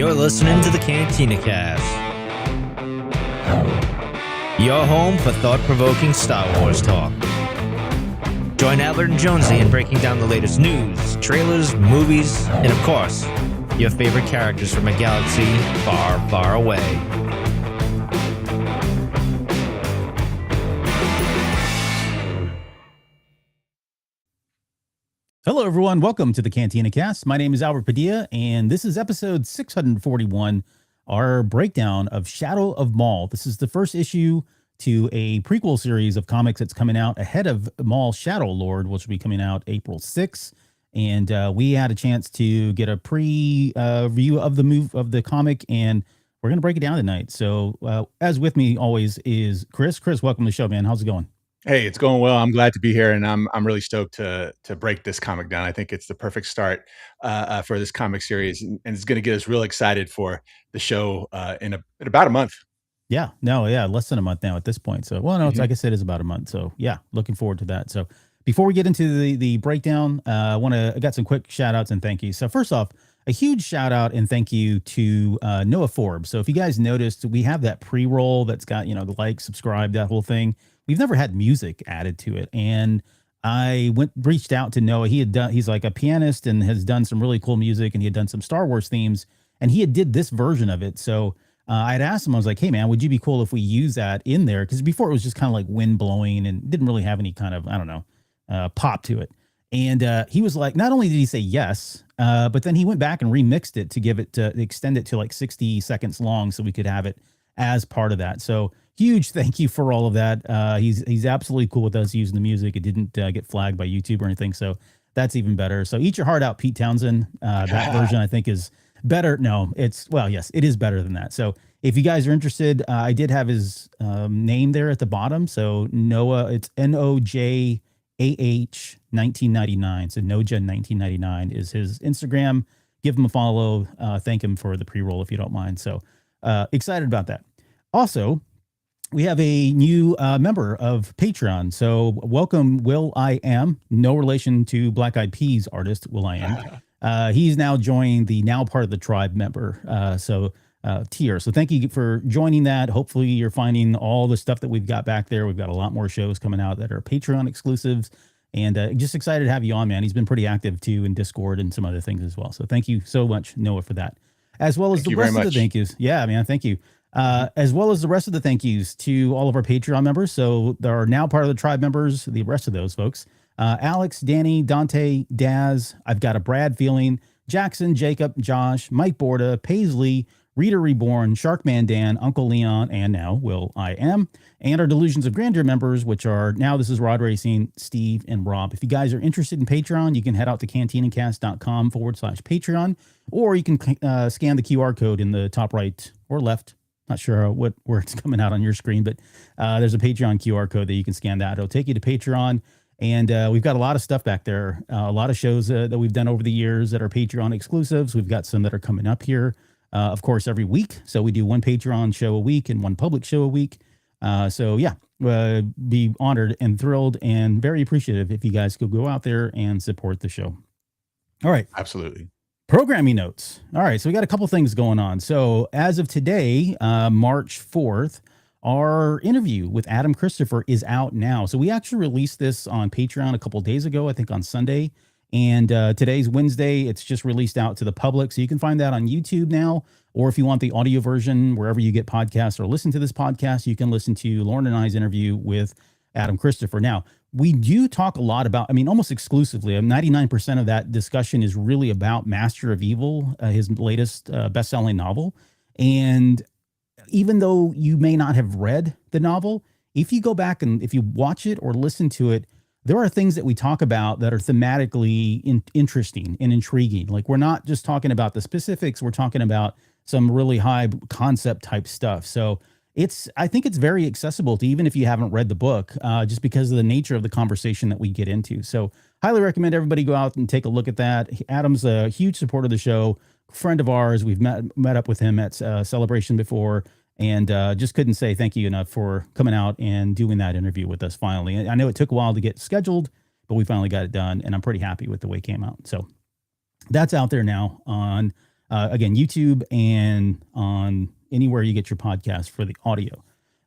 You're listening to the Cantina Cast, your home for thought-provoking Star Wars talk. Join Albert and Jonesy in breaking down the latest news, trailers, movies, and of course, your favorite characters from a galaxy far, far away. Hello, everyone. Welcome to the Cantina Cast. My name is Albert Padilla, and this is episode 641, our breakdown of Shadow of Maul. This is the first issue to a prequel series of comics that's coming out ahead of Maul Shadow Lord, which will be coming out April 6th. And we had a chance to get a pre-review of the comic, and we're going to break it down tonight. So as with me always is Chris. Chris, welcome to the show, man. How's it going? Hey, it's going well. I'm glad to be here, and I'm really stoked to break this comic down. I think it's the perfect start for this comic series, and it's going to get us real excited for the show in about a month. Less than a month now at this point. So, well, no, it's like I said, it's about a month. So, yeah, looking forward to that. So, before we get into the breakdown, I got some quick shout outs and thank yous. So, first off, a huge shout out and thank you to Noah Forbes. So, if you guys noticed, we have that pre-roll that's got, the like, subscribe, that whole thing. We've never had music added to it. And I reached out to Noah. He's like a pianist and has done some really cool music, and he had done some Star Wars themes, and he did this version of it. So I had asked him, I was like, hey man, would you be cool if we use that in there? Because before it was just kind of like wind blowing and didn't really have any kind of, pop to it. And he was like, not only did he say yes, but then he went back and remixed it to extend it to like 60 seconds long so we could have it as part of that. So huge thank you for all of that. He's absolutely cool with us using the music. It didn't get flagged by YouTube or anything, so that's even better. So eat your heart out, Pete Townsend. That version I think is better. No, yes, it is better than that. So if you guys are interested, I did have his name there at the bottom. So Noah, it's NOJAH 1999. So Noja 1999 is his Instagram. Give him a follow. Thank him for the pre-roll if you don't mind. So excited about that. Also, we have a new member of Patreon. So welcome, Will I Am. No relation to Black Eyed Peas artist Will I Am. He's now joined the now part of the tribe member tier. So thank you for joining that. Hopefully you're finding all the stuff that we've got back there. We've got a lot more shows coming out that are Patreon exclusives. And just excited to have you on, man. He's been pretty active too in Discord and some other things as well. So thank you so much, Noah, for that. As well as the rest of the thank yous. Yeah, man, thank you. As well as the rest of the thank yous to all of our Patreon members. So there are now part of the tribe members, the rest of those folks. Alex, Danny, Dante, Daz, I've got a Brad feeling, Jackson, Jacob, Josh, Mike Borda, Paisley, Rita Reborn, Sharkman Dan, Uncle Leon, and now Will I Am. And our Delusions of Grandeur members, which are now this is Rod Racing, Steve, and Rob. If you guys are interested in Patreon, you can head out to cantinacast.com/Patreon, or you can scan the QR code in the top right or left. Not sure where it's coming out on your screen, but there's a Patreon QR code that you can scan that. It'll take you to Patreon. And we've got a lot of stuff back there, a lot of shows that we've done over the years that are Patreon exclusives. We've got some that are coming up here, of course, every week. So we do one Patreon show a week and one public show a week. Be honored and thrilled and very appreciative if you guys could go out there and support the show. All right. Absolutely. Programming notes. All right, so we got a couple things going on. So as of today, March 4th, our interview with Adam Christopher is out now. So we actually released this on Patreon a couple of days ago, I think on Sunday. And today's Wednesday. It's just released out to the public. So you can find that on YouTube now. Or if you want the audio version, wherever you get podcasts or listen to this podcast, you can listen to Lauren and I's interview with Adam Christopher. Now, we do talk a lot about, almost exclusively, 99% of that discussion is really about Master of Evil, his latest best-selling novel. And even though you may not have read the novel, if you go back and if you watch it or listen to it, there are things that we talk about that are thematically interesting and intriguing. Like, we're not just talking about the specifics, we're talking about some really high concept type stuff. So I think it's very accessible to even if you haven't read the book, just because of the nature of the conversation that we get into. So highly recommend everybody go out and take a look at that. Adam's a huge supporter of the show, friend of ours. We've met up with him at Celebration before, and just couldn't say thank you enough for coming out and doing that interview with us finally. And I know it took a while to get scheduled, but we finally got it done, and I'm pretty happy with the way it came out. So that's out there now on Again, YouTube and on anywhere you get your podcast for the audio.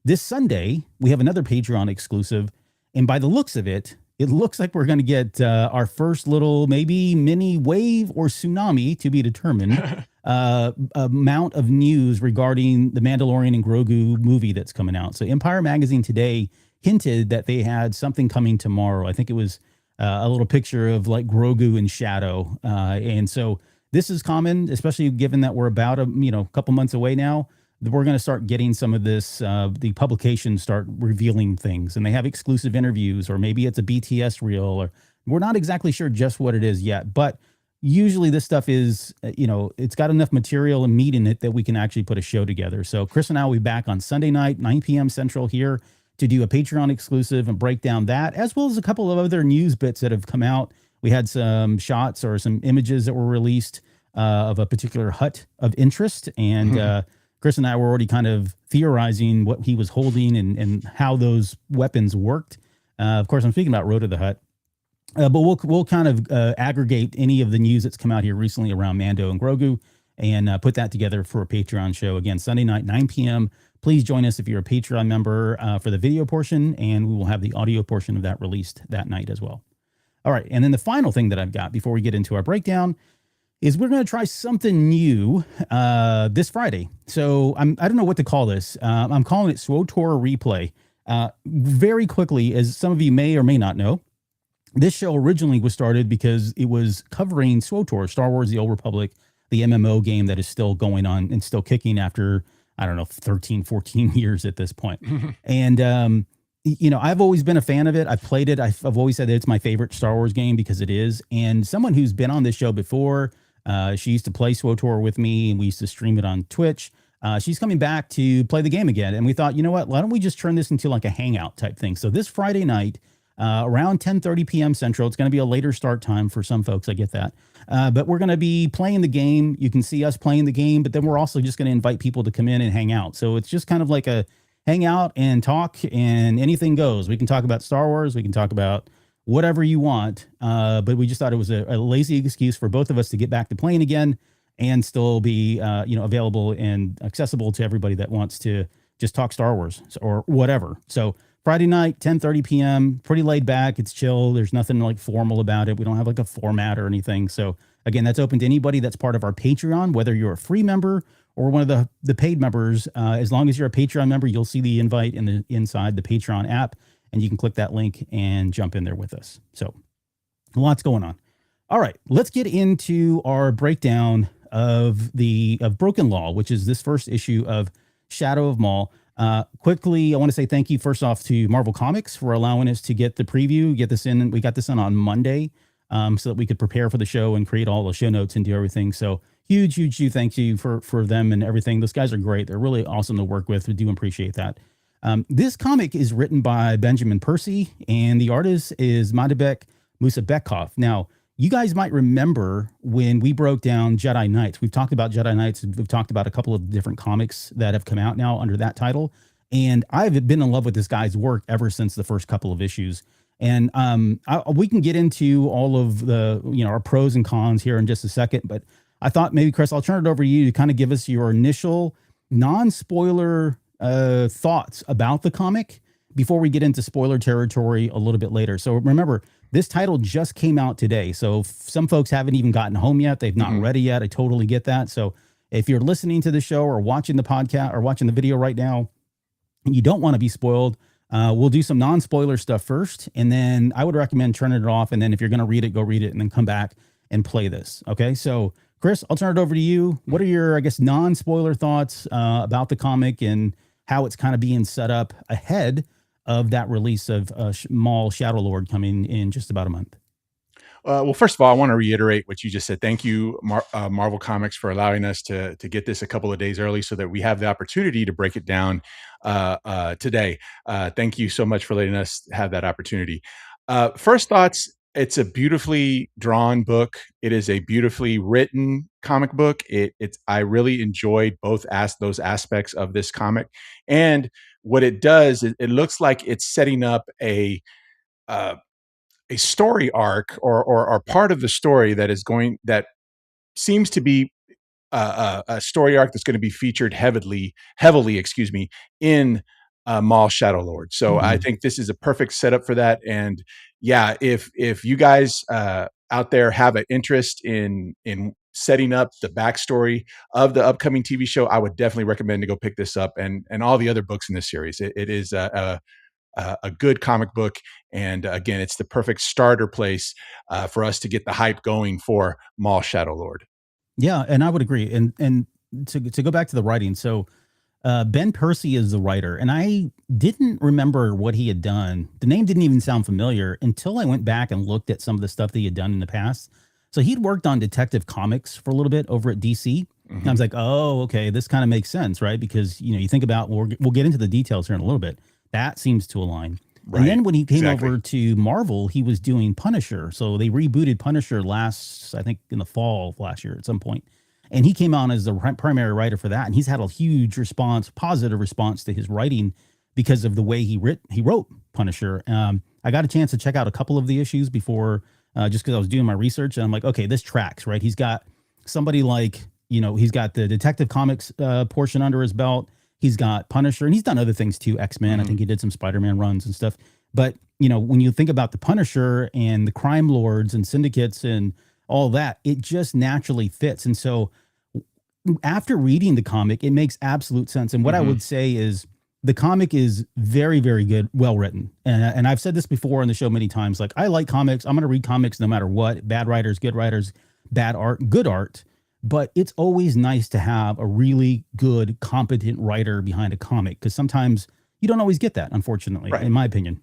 This Sunday, we have another Patreon exclusive. And by the looks of it, it looks like we're going to get our first little maybe mini wave or tsunami to be determined amount of news regarding the Mandalorian and Grogu movie that's coming out. So Empire Magazine today hinted that they had something coming tomorrow. I think it was a little picture of like Grogu and Shadow. And so this is common, especially given that we're about a couple months away now. We're going to start getting some of this. The publications start revealing things, and they have exclusive interviews, or maybe it's a BTS reel, or we're not exactly sure just what it is yet. But usually this stuff is, it's got enough material and meat in it that we can actually put a show together. So Chris and I will be back on Sunday night, 9 p.m. Central here to do a Patreon exclusive and break down that, as well as a couple of other news bits that have come out. We had some shots or some images that were released of a particular hut of interest. And Chris and I were already kind of theorizing what he was holding and how those weapons worked. Of course, I'm speaking about Road to the Hut. But we'll kind of aggregate any of the news that's come out here recently around Mando and Grogu and put that together for a Patreon show. Again, Sunday night, 9 p.m. Please join us if you're a Patreon member for the video portion, and we will have the audio portion of that released that night as well. All right, and then the final thing that I've got before we get into our breakdown is we're going to try something new this Friday. So I don't know what to call this. I'm calling it SWTOR Replay. Very quickly, as some of you may or may not know, this show originally was started because it was covering SWTOR, Star Wars The Old Republic, the MMO game that is still going on and still kicking after, 13, 14 years at this point. And, I've always been a fan of it. I've played it. I've always said that it's my favorite Star Wars game because it is. And someone who's been on this show before, she used to play SWTOR with me, and we used to stream it on Twitch. She's coming back to play the game again. And we thought, you know what, why don't we just turn this into like a hangout type thing? So this Friday night, around 10:30 p.m. Central, it's going to be a later start time for some folks. I get that. But we're going to be playing the game. You can see us playing the game, but then we're also just going to invite people to come in and hang out. So it's just kind of like a hang out and talk, and anything goes. We can talk about Star Wars. We can talk about whatever you want. But we just thought it was a lazy excuse for both of us to get back to playing again and still be, available and accessible to everybody that wants to just talk Star Wars or whatever. So Friday night, 10:30 p.m., pretty laid back. It's chill. There's nothing like formal about it. We don't have like a format or anything. So again, that's open to anybody that's part of our Patreon, whether you're a free member or one of the paid members. As long as you're a Patreon member, you'll see the invite inside the Patreon app, and you can click that link and jump in there with us. So lots going on. All right, let's get into our breakdown of Broken Law, which is this first issue of Shadow of Maul. Quickly, I want to say thank you first off to Marvel Comics for allowing us to get the preview, get this in. We got this in on Monday, so that we could prepare for the show and create all the show notes and do everything. So huge thank you for them and everything. Those guys are great. They're really awesome to work with. We do appreciate that. This comic is written by Benjamin Percy, and the artist is Madibek Musabekov. Now, you guys might remember when we broke down Jedi Knights. We've talked about Jedi Knights. We've talked about a couple of different comics that have come out now under that title. And I've been in love with this guy's work ever since the first couple of issues. And we can get into all of the, our pros and cons here in just a second. But I thought maybe, Chris, I'll turn it over to you to kind of give us your initial non-spoiler thoughts about the comic before we get into spoiler territory a little bit later. So remember, this title just came out today. So some folks haven't even gotten home yet. They've not read it yet. I totally get that. So if you're listening to the show or watching the podcast or watching the video right now, and you don't want to be spoiled, we'll do some non-spoiler stuff first. And then I would recommend turning it off. And then if you're going to read it, go read it and then come back and play this. Okay. So Chris, I'll turn it over to you. What are your, non-spoiler thoughts about the comic and how it's kind of being set up ahead of that release of Maul Shadow Lord coming in just about a month? Well, first of all, I want to reiterate what you just said. Thank you, Marvel Comics, for allowing us to get this a couple of days early so that we have the opportunity to break it down today. Thank you so much for letting us have that opportunity. First thoughts, it's a beautifully drawn book. It is a beautifully written comic book. I really enjoyed those aspects of this comic. And what it does, it looks like it's setting up a story arc or part of the story that seems to be a story arc that's going to be featured heavily, excuse me, in Maul Shadow Lord. So I think this is a perfect setup for that. And yeah, if you guys out there have an interest in setting up the backstory of the upcoming TV show, I would definitely recommend to go pick this up and all the other books in this series. It is a good comic book, and again, it's the perfect starter place for us to get the hype going for Maul Shadow Lord. Yeah, and I would agree. And to go back to the writing, so Ben Percy is the writer, and I didn't remember what he had done. The name didn't even sound familiar until I went back and looked at some of the stuff that he had done in the past. So he'd worked on Detective Comics for a little bit over at DC. And I was like, oh, okay, this kind of makes sense, right? Because you think about we'll get into the details here in a little bit. That seems to align. Right. And then when he came over to Marvel, he was doing Punisher. So they rebooted Punisher I think in the fall of last year at some point. And he came on as the primary writer for that. And he's had a huge positive response to his writing because of the way he wrote Punisher. I got a chance to check out a couple of the issues before, just because I was doing my research. And I'm like, okay, this tracks, right? He's got somebody like, he's got the Detective Comics portion under his belt. He's got Punisher, and he's done other things too. X-Men, I think he did some Spider-Man runs and stuff. But, when you think about the Punisher and the crime lords and syndicates and all that, it just naturally fits. And so after reading the comic, it makes absolute sense. And what I would say is the comic is very, very good, well written. And I've said this before on the show many times, like, I like comics. I'm going to read comics no matter what. Bad writers, bad art, good art. But it's always nice to have a really good, competent writer behind a comic, because sometimes you don't always get that, unfortunately, in my opinion.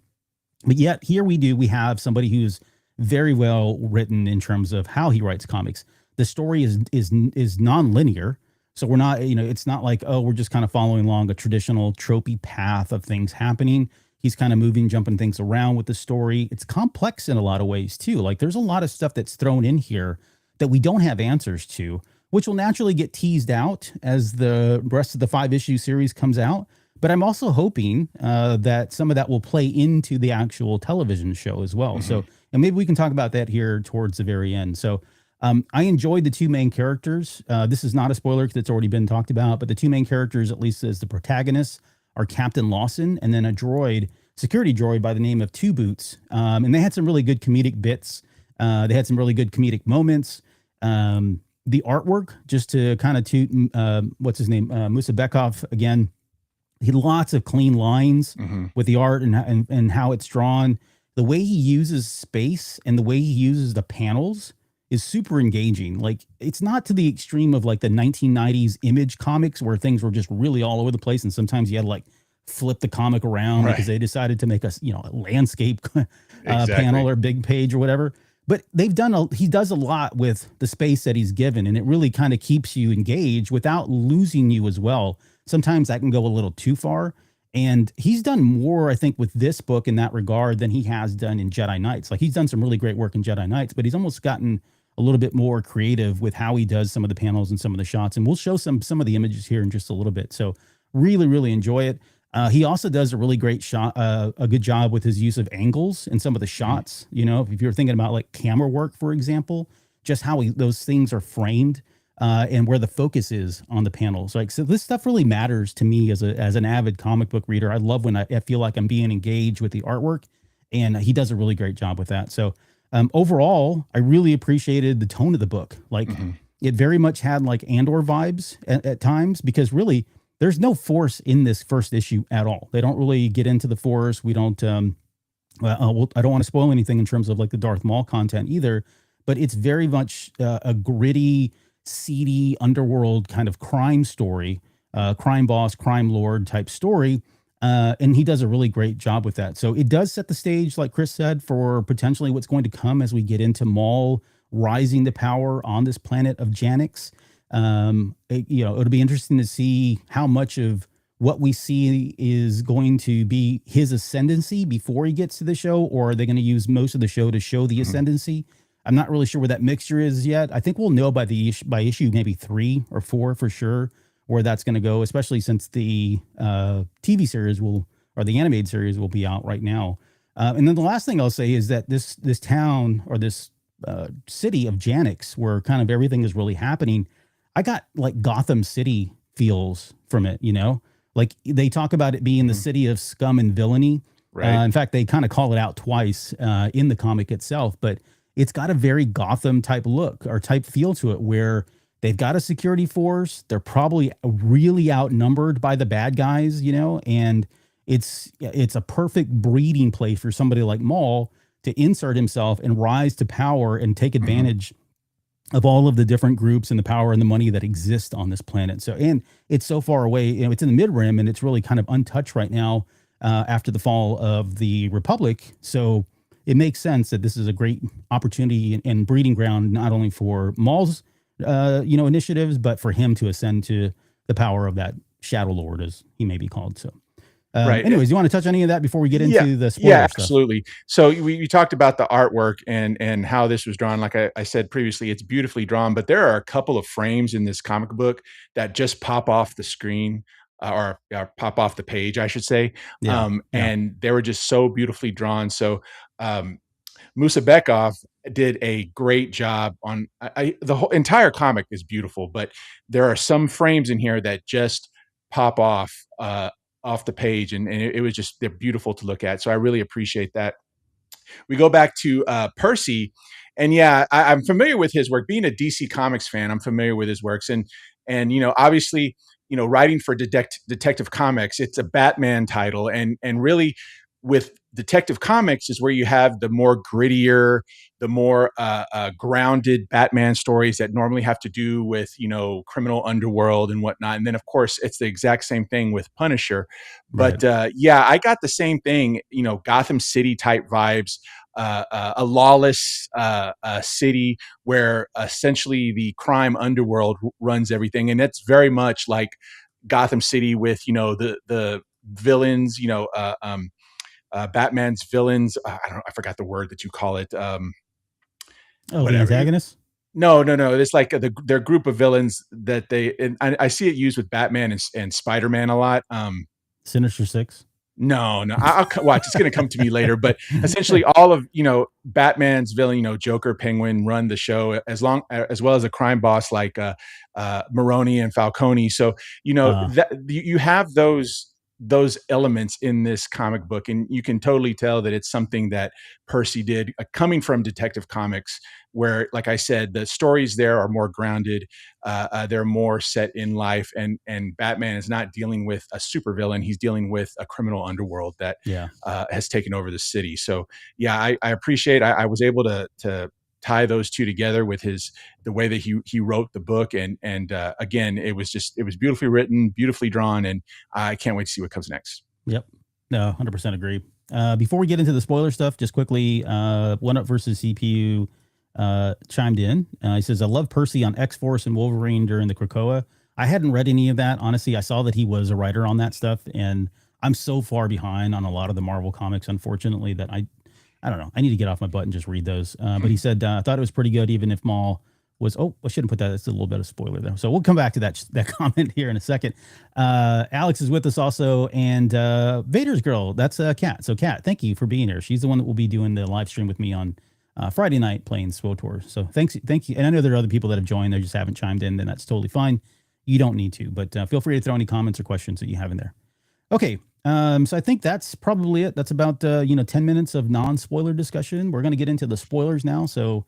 But yet here we have somebody who's very well written in terms of how he writes comics. The story is non-linear. So we're not, it's not like, oh, we're just kind of following along a traditional tropey path of things happening. He's kind of jumping things around with the story. It's complex in a lot of ways too. Like, there's a lot of stuff that's thrown in here that we don't have answers to, which will naturally get teased out as the rest of the 5-issue series comes out. But I'm also hoping that some of that will play into the actual television show as well. So, and maybe we can talk about that here towards the very end. So I enjoyed the two main characters. This is not a spoiler because it's already been talked about, but the two main characters, at least as the protagonists, are Captain Lawson and then a security droid by the name of Two Boots. And they had some really good comedic bits. They had some really good comedic moments. The artwork, just to kind of toot, what's his name? Musa Bekov again. He had lots of clean lines with the art and how it's drawn. The way he uses space and the way he uses the panels is super engaging. Like, it's not to the extreme of like the 1990s Image comics where things were just really all over the place. And sometimes you had to like flip the comic around because they decided to make a landscape panel or big page or whatever. But he does a lot with the space that he's given, and it really kind of keeps you engaged without losing you as well. Sometimes that can go a little too far. And he's done more, I think, with this book in that regard than he has done in Jedi Knights. Like, he's done some really great work in Jedi Knights, but he's almost gotten a little bit more creative with how he does some of the panels and some of the shots. And we'll show some of the images here in just a little bit. So really, really enjoy it. He also does a really great a good job with his use of angles in some of the shots. If you're thinking about like camera work, for example, just how those things are framed and where the focus is on the panels. So this stuff really matters to me as an avid comic book reader. I love when I feel like I'm being engaged with the artwork, and he does a really great job with that. So overall, I really appreciated the tone of the book. Like, it very much had like Andor vibes at times, because really, there's no Force in this first issue at all. They don't really get into the Force. We don't, I don't want to spoil anything in terms of like the Darth Maul content either, but it's very much a gritty, seedy underworld kind of crime story, crime boss, crime lord type story. And he does a really great job with that. So it does set the stage, like Chris said, for potentially what's going to come as we get into Maul rising to power on this planet of Janix. It'll be interesting to see how much of what we see is going to be his ascendancy before he gets to the show, or are they going to use most of the show to show the ascendancy? I'm not really sure where that mixture is yet. I think we'll know by issue maybe 3 or 4 for sure where that's going to go, especially since the TV series or the animated series will be out right now. And then the last thing I'll say is that this town or this city of Janix, where kind of everything is really happening, I got like Gotham City feels from it, you know? Like they talk about it being the Mhm. city of scum and villainy. Right. In fact, they kind of call it out twice in the comic itself, but it's got a very Gotham type look or type feel to it where they've got a security force. They're probably really outnumbered by the bad guys, you know, and it's a perfect breeding place for somebody like Maul to insert himself and rise to power and take Mhm. advantage of all of the different groups and the power and the money that exist on this planet. So, and it's so far away, you know, it's in the mid rim and it's really kind of untouched right now after the fall of the Republic. So it makes sense that this is a great opportunity and breeding ground, not only for Maul's, you know, initiatives, but for him to ascend to the power of that Shadow Lord, as he may be called. So, Right. anyways, you want to touch on any of that before we get Yeah, into the yeah, spoiler stuff? absolutely. So we talked about the artwork and how this was drawn. Like I said previously, it's beautifully drawn, but there are a couple of frames in this comic book that just pop off the screen or pop off the page, I should say. Yeah. Yeah. And they were just so beautifully drawn. So um, Musa Bekov did a great job on the whole entire comic is beautiful, but there are some frames in here that just pop off the page, and it was just they're beautiful to look at. So I really appreciate that. We go back to Percy, and yeah, I'm familiar with his work. Being a DC Comics fan, I'm familiar with his works, and you know, obviously, you know, writing for Detective Comics, it's a Batman title, and really with Detective Comics is where you have the more grittier, the more grounded Batman stories that normally have to do with criminal underworld and whatnot. And then of course it's the exact same thing with Punisher. Right. But yeah, I got the same thing. Gotham City type vibes, a lawless city where essentially the crime underworld runs everything, and it's very much like Gotham City with the villains, Batman's villains. I don't know, I forgot the word that you call it. Oh, the Whatever. antagonist? No, no, no. It's like their group of villains that and I see it used with Batman and Spider Man a lot. Sinister Six? No, no. I'll watch. It's going to come to me later. But essentially, all of Batman's villain, Joker, Penguin, run the show as well as a crime boss like Maroni and Falcone. So Uh, that you have those elements in this comic book, and you can totally tell that it's something that Percy did, coming from Detective Comics, where, like I said, the stories there are more grounded. They're more set in life, and Batman is not dealing with a supervillain; he's dealing with a criminal underworld that yeah. has taken over the city. So, yeah, I appreciate. I was able to tie those two together with the way that he wrote the book, and again, it was beautifully written, beautifully drawn, and I can't wait to see what comes next. Yep. No, 100% agree. Before we get into the spoiler stuff, just quickly, One Up versus CPU chimed in. He says, I love Percy on X Force and Wolverine during the Krakoa. I hadn't read any of that. Honestly, I saw that he was a writer on that stuff, and I'm so far behind on a lot of the Marvel comics, unfortunately, that I don't know. I need to get off my butt and just read those. But he said, I thought it was pretty good, even if Maul was, oh, I shouldn't put that. It's a little bit of spoiler there. So we'll come back to that comment here in a second. Alex is with us also. And Vader's girl, that's Kat. So Kat, thank you for being here. She's the one that will be doing the live stream with me on Friday night playing SWOTOR. So thank you. And I know there are other people that have joined. They just haven't chimed in. Then that's totally fine. You don't need to, but feel free to throw any comments or questions that you have in there. Okay. So I think that's probably it. That's about 10 minutes of non-spoiler discussion. We're going to get into the spoilers now. So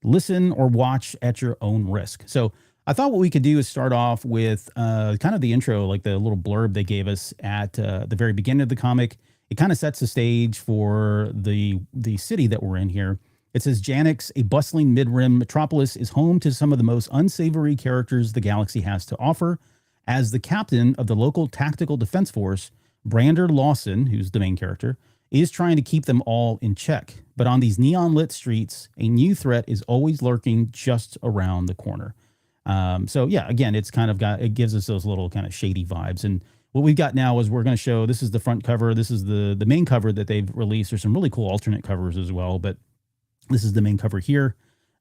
listen or watch at your own risk. So I thought what we could do is start off with kind of the intro, like the little blurb they gave us at the very beginning of the comic. It kind of sets the stage for the city that we're in here. It says Janix, a bustling mid-rim metropolis, is home to some of the most unsavory characters the galaxy has to offer. As the captain of the local tactical defense force, Brander Lawson, who's the main character, is trying to keep them all in check. But on these neon lit streets, a new threat is always lurking just around the corner. So yeah, again, it gives us those little kind of shady vibes. And what we've got now is we're going to show, this is the front cover. This is the main cover that they've released. There's some really cool alternate covers as well, but this is the main cover here.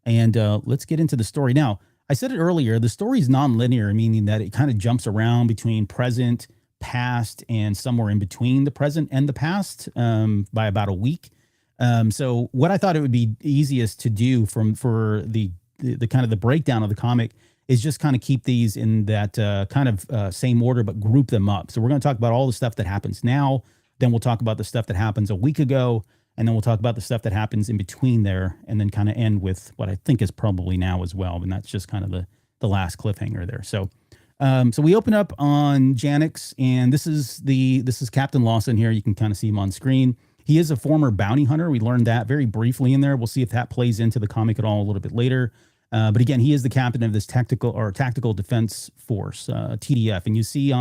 And let's get into the story. Now, I said it earlier, the story is non-linear, meaning that it kind of jumps around between present, past, and somewhere in between the present and the past by about a week. So what I thought it would be easiest to do for the kind of the breakdown of the comic is just kind of keep these in that kind of same order, but group them up. So we're going to talk about all the stuff that happens now. Then we'll talk about the stuff that happens a week ago. And then we'll talk about the stuff that happens in between there, and then kind of end with what I think is probably now as well. And that's just kind of the last cliffhanger there. So so we open up on Janix, and this is Captain Lawson here. You can kind of see him on screen. He is a former bounty hunter. We learned that very briefly in there. We'll see if that plays into the comic at all a little bit later. But again, he is the captain of this tactical defense force, TDF. And you see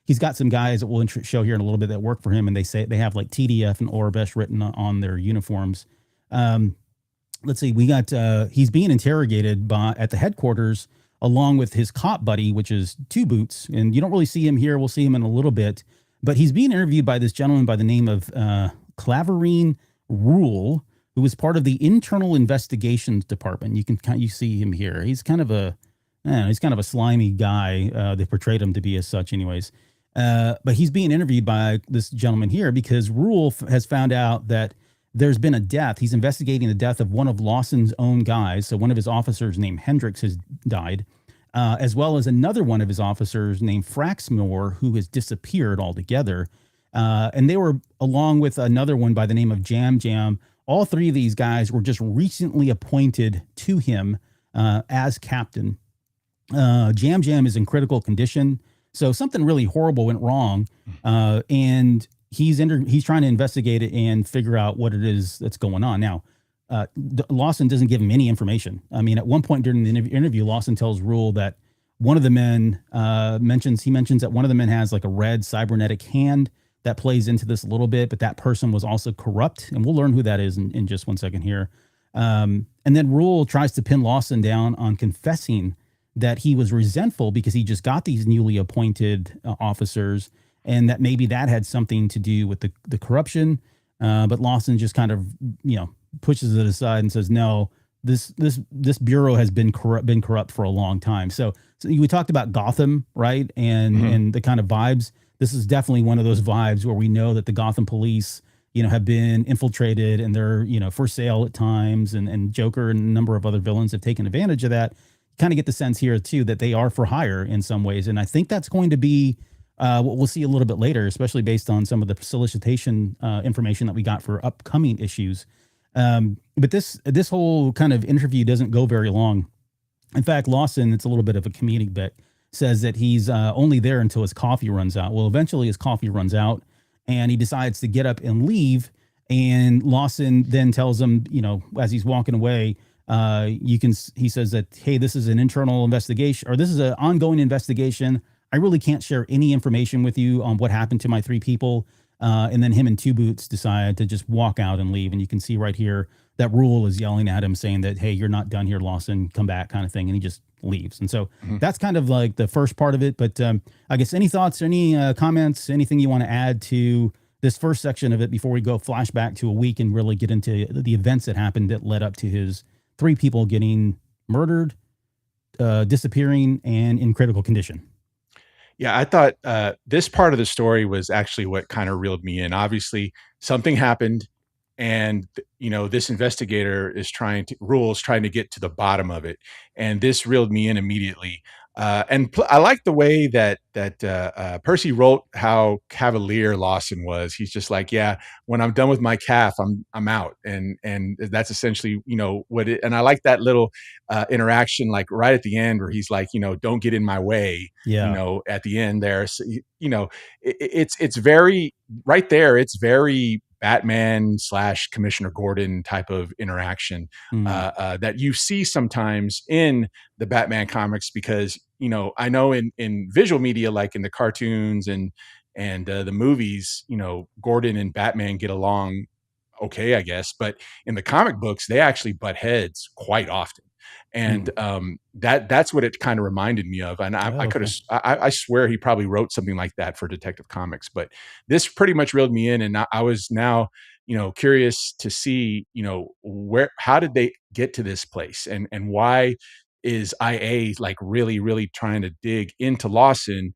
he's got some guys that we'll show here in a little bit that work for him, and they say they have like TDF and Orbesh written on their uniforms. Let's see, we got he's being interrogated at the headquarters along with his cop buddy, which is Two Boots, and you don't really see him here. We'll see him in a little bit, but he's being interviewed by this gentleman by the name of Claverine Rule, who is part of the Internal Investigations Department. You see him here. He's kind of a slimy guy. They portrayed him to be as such, anyways. But he's being interviewed by this gentleman here because Rule has found out that there's been a death. He's investigating the death of one of Lawson's own guys. So one of his officers named Hendricks has died, as well as another one of his officers named Fraxmore, who has disappeared altogether. And they were along with another one by the name of Jam Jam. All three of these guys were just recently appointed to him as captain. Jam Jam is in critical condition. So something really horrible went wrong, and he's trying to investigate it and figure out what it is that's going on. Now, Lawson doesn't give him any information. I mean, at one point during the interview, Lawson tells Rule that one of the men mentions that one of the men has like a red cybernetic hand that plays into this a little bit, but that person was also corrupt, and we'll learn who that is in just 1 second here. And then Rule tries to pin Lawson down on confessing that he was resentful because he just got these newly appointed officers, and that maybe that had something to do with the corruption. But Lawson just kind of, pushes it aside and says, no, this bureau has been corrupt for a long time. So we talked about Gotham, right? And the kind of vibes. This is definitely one of those vibes where we know that the Gotham police, have been infiltrated, and they're, for sale at times, and Joker and a number of other villains have taken advantage of that. Kind of get the sense here too that they are for hire in some ways, and I think that's going to be what we'll see a little bit later, especially based on some of the solicitation information that we got for upcoming issues. But this whole kind of interview doesn't go very long. In fact, Lawson, it's a little bit of a comedic bit, says that he's only there until his coffee runs out. Well, eventually his coffee runs out, and he decides to get up and leave. And Lawson then tells him, as he's walking away, he says that, hey, this is an internal investigation, or this is an ongoing investigation. I really can't share any information with you on what happened to my three people. And then him and Two Boots decide to just walk out and leave. And you can see right here that Rule is yelling at him saying that, hey, you're not done here, Lawson, come back, kind of thing. And he just leaves. And so that's kind of like the first part of it. But I guess any thoughts, any comments, anything you want to add to this first section of it before we go flashback to a week and really get into the events that happened that led up to his three people getting murdered, disappearing, and in critical condition? Yeah, I thought this part of the story was actually what kind of reeled me in. Obviously, something happened, and this investigator Rule's trying to get to the bottom of it, and this reeled me in immediately. I like the way that Percy wrote how cavalier Lawson was. He's just like, yeah, when I'm done with my calf, I'm out, and that's essentially what it. And I like that little interaction, like right at the end, where he's like, don't get in my way. Yeah. At the end there, so, it's very right there. It's very Batman / Commissioner Gordon type of interaction that you see sometimes in the Batman comics, because I know in visual media, like in the cartoons and the movies, Gordon and Batman get along okay, I guess, but in the comic books they actually butt heads quite often. And that's what it kind of reminded me of. And I could have, I swear he probably wrote something like that for Detective Comics, but this pretty much reeled me in. And I was now, curious to see, how did they get to this place, and why is IA like really, really trying to dig into Lawson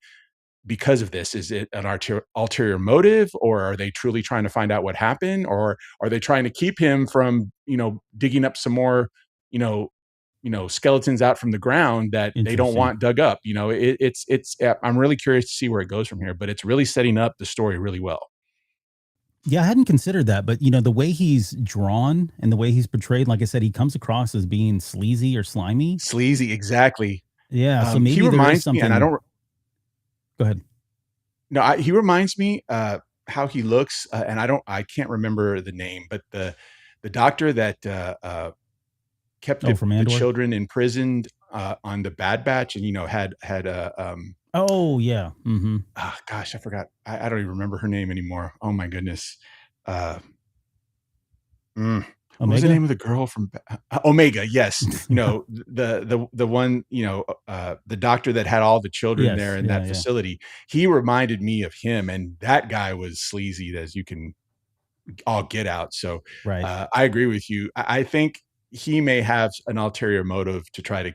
because of this? Is it an ulterior motive, or are they truly trying to find out what happened, or are they trying to keep him from, digging up some more, skeletons out from the ground that they don't Interesting. want dug up. It's I'm really curious to see where it goes from here, but it's really setting up the story really well. Yeah, I hadn't considered that, but the way he's drawn and the way he's portrayed, like I said, he comes across as being sleazy or slimy. Sleazy, exactly. Yeah, so He maybe there is reminds me, and I something. don't Go ahead. no, he reminds me how he looks, and I can't remember the name, but the doctor that kept Oh, from the Andor. children imprisoned on the Bad Batch, and had Oh, yeah. Mm-hmm. gosh, I forgot. I don't even remember her name anymore. Oh my goodness. Uh, what was the Omega. name of the girl from Omega? Yes, the one, the doctor that had all the children there Yes. in Yeah. that Yeah. facility. He reminded me of him, and that guy was sleazy as you can all get out. So Right. I agree with you. I think he may have an ulterior motive to try to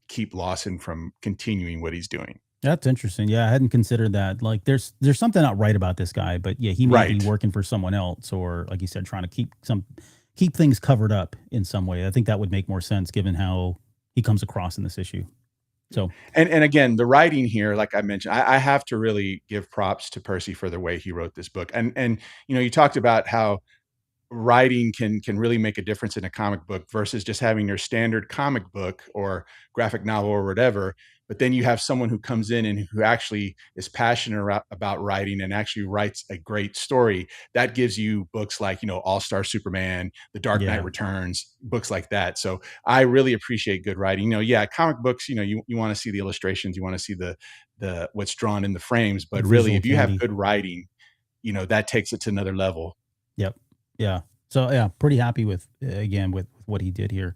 keep Lawson from continuing what he's doing. That's interesting. Yeah, I hadn't considered that. Like, there's something not right about this guy, but yeah, he may be Right. working for someone else, or like you said, trying to keep things covered up in some way. I think that would make more sense given how he comes across in this issue. So And again, the writing here, like I mentioned, I have to really give props to Percy for the way he wrote this book. And you talked about how writing can really make a difference in a comic book versus just having your standard comic book or graphic novel or whatever. But then you have someone who comes in and who actually is passionate about writing and actually writes a great story. That gives you books like, All-Star Superman, The Dark Knight yeah, Returns, books like that. So I really appreciate good writing. Yeah, comic books, you want to see the illustrations, you want to see the what's drawn in the frames, but really visual if you have candy. good writing, that takes it to another level. Yep. Yeah. So yeah, pretty happy with again with what he did here.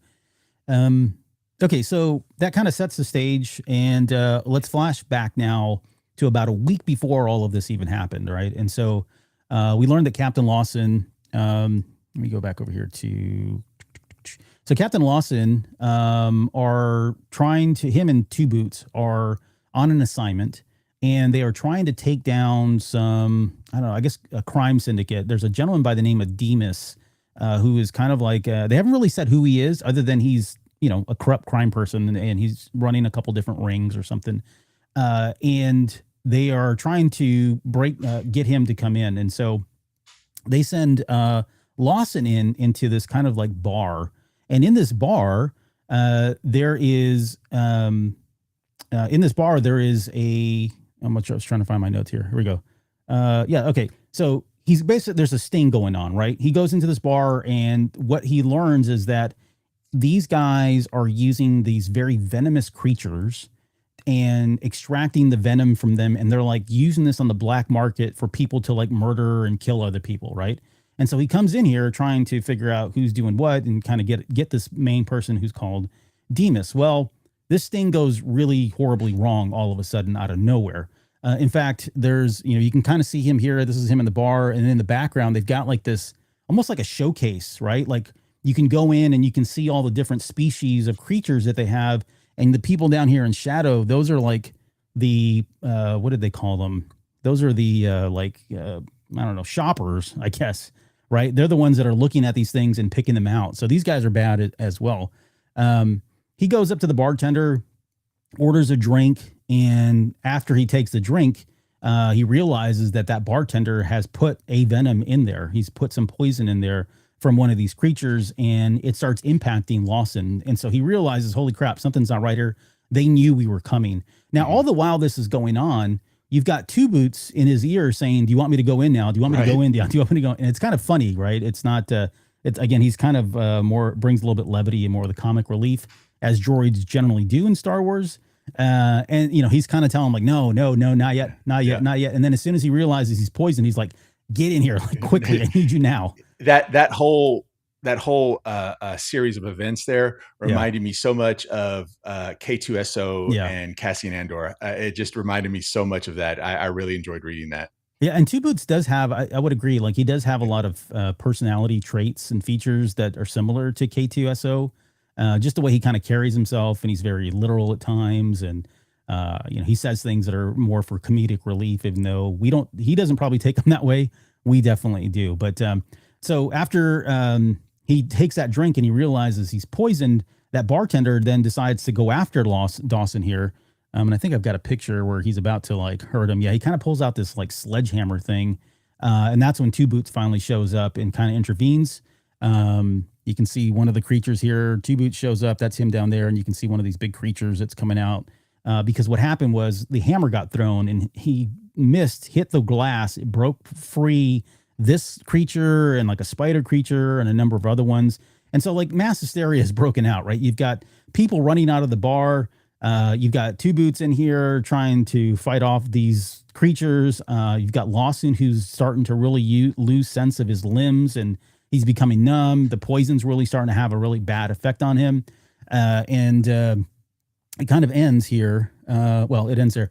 Um, okay, so that kind of sets the stage, and let's flash back now to about a week before all of this even happened, right? And so we learned that Captain Lawson. Let me go back over here to. So Captain Lawson are trying to him and Two Boots are on an assignment, and they are trying to take down some, I don't know, I guess a crime syndicate. There's a gentleman by the name of Demas who is kind of like they haven't really said who he is, other than he's a corrupt crime person, and he's running a couple different rings or something. And they are trying to get him to come in, and so they send Lawson into this kind of like bar, and in this bar there is a. I'm not sure. I was trying to find my notes here. Here we go. Yeah. Okay. So he's basically there's a sting going on, right? He goes into this bar, and what he learns is that these guys are using these very venomous creatures and extracting the venom from them, and they're like using this on the black market for people to like murder and kill other people, right? And so he comes in here trying to figure out who's doing what and kind of get this main person who's called Demas. Well, this thing goes really horribly wrong all of a sudden out of nowhere. In fact, there's you can kind of see him here. This is him in the bar, and in the background they've got like this almost like a showcase, right? Like you can go in and you can see all the different species of creatures that they have. And the people down here in Shadow, those are like the what did they call them? Those are the I don't know, shoppers, I guess, right? They're the ones that are looking at these things and picking them out. So these guys are bad as well. He goes up to the bartender, orders a drink, and after he takes the drink, he realizes that bartender has put a venom in there. He's put some poison in there from one of these creatures, and it starts impacting Lawson. And so he realizes, holy crap, something's not right here. They knew we were coming. Now, all the while this is going on, you've got Two Boots in his ear saying, do you want me to go in now? Do you want me to go in? Do you want me to go? And it's kind of funny, right? It's not, it's again, he's kind of more, brings a little bit levity and more of the comic relief, as droids generally do in Star Wars. And, he's kind of telling him like, no, not yet, not yet, not yet. And then as soon as he realizes he's poisoned, he's like, get in here, like quickly. I need you now. That whole series of events there reminded me so much of K2SO and Cassian Andor. It just reminded me so much of that. I really enjoyed reading that. Yeah, and Two Boots does have, I would agree, like he does have a lot of personality traits and features that are similar to K2SO. Just the way he kind of carries himself, and he's very literal at times, and he says things that are more for comedic relief, even though he doesn't probably take them that way. We definitely do. But so after he takes that drink and he realizes he's poisoned, that bartender then decides to go after Dawson here. And I think I've got a picture where he's about to like hurt him. Yeah, he kind of pulls out this like sledgehammer thing. And that's when Two Boots finally shows up and kind of intervenes. You can see one of the creatures here. Two Boots shows up. That's him down there. And you can see one of these big creatures that's coming out. Because what happened was the hammer got thrown and he missed, hit the glass. It broke free this creature and like a spider creature and a number of other ones. And so like mass hysteria is broken out, right? You've got people running out of the bar. You've got Two Boots in here trying to fight off these creatures. You've got Lawson who's starting to really lose sense of his limbs and he's becoming numb. The poison's really starting to have a really bad effect on him. And it kind of ends here. Well, it ends there.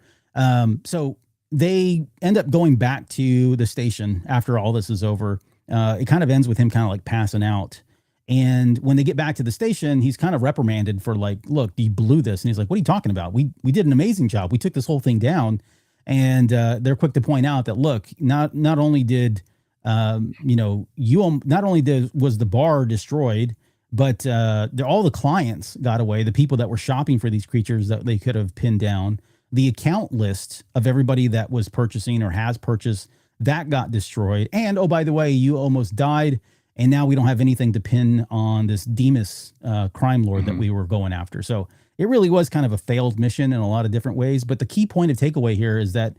So they end up going back to the station after all this is over. It kind of ends with him kind of like passing out. And when they get back to the station, he's kind of reprimanded for like, look, you blew this. And he's like, what are you talking about? We did an amazing job. We took this whole thing down. And they're quick to point out that, look, not only did, was the bar destroyed, but all the clients got away, the people that were shopping for these creatures that they could have pinned down. The account list of everybody that was purchasing or has purchased, that got destroyed. And, oh, by the way, you almost died. And now we don't have anything to pin on this Demas crime lord that we were going after. So it really was kind of a failed mission in a lot of different ways. But the key point of takeaway here is that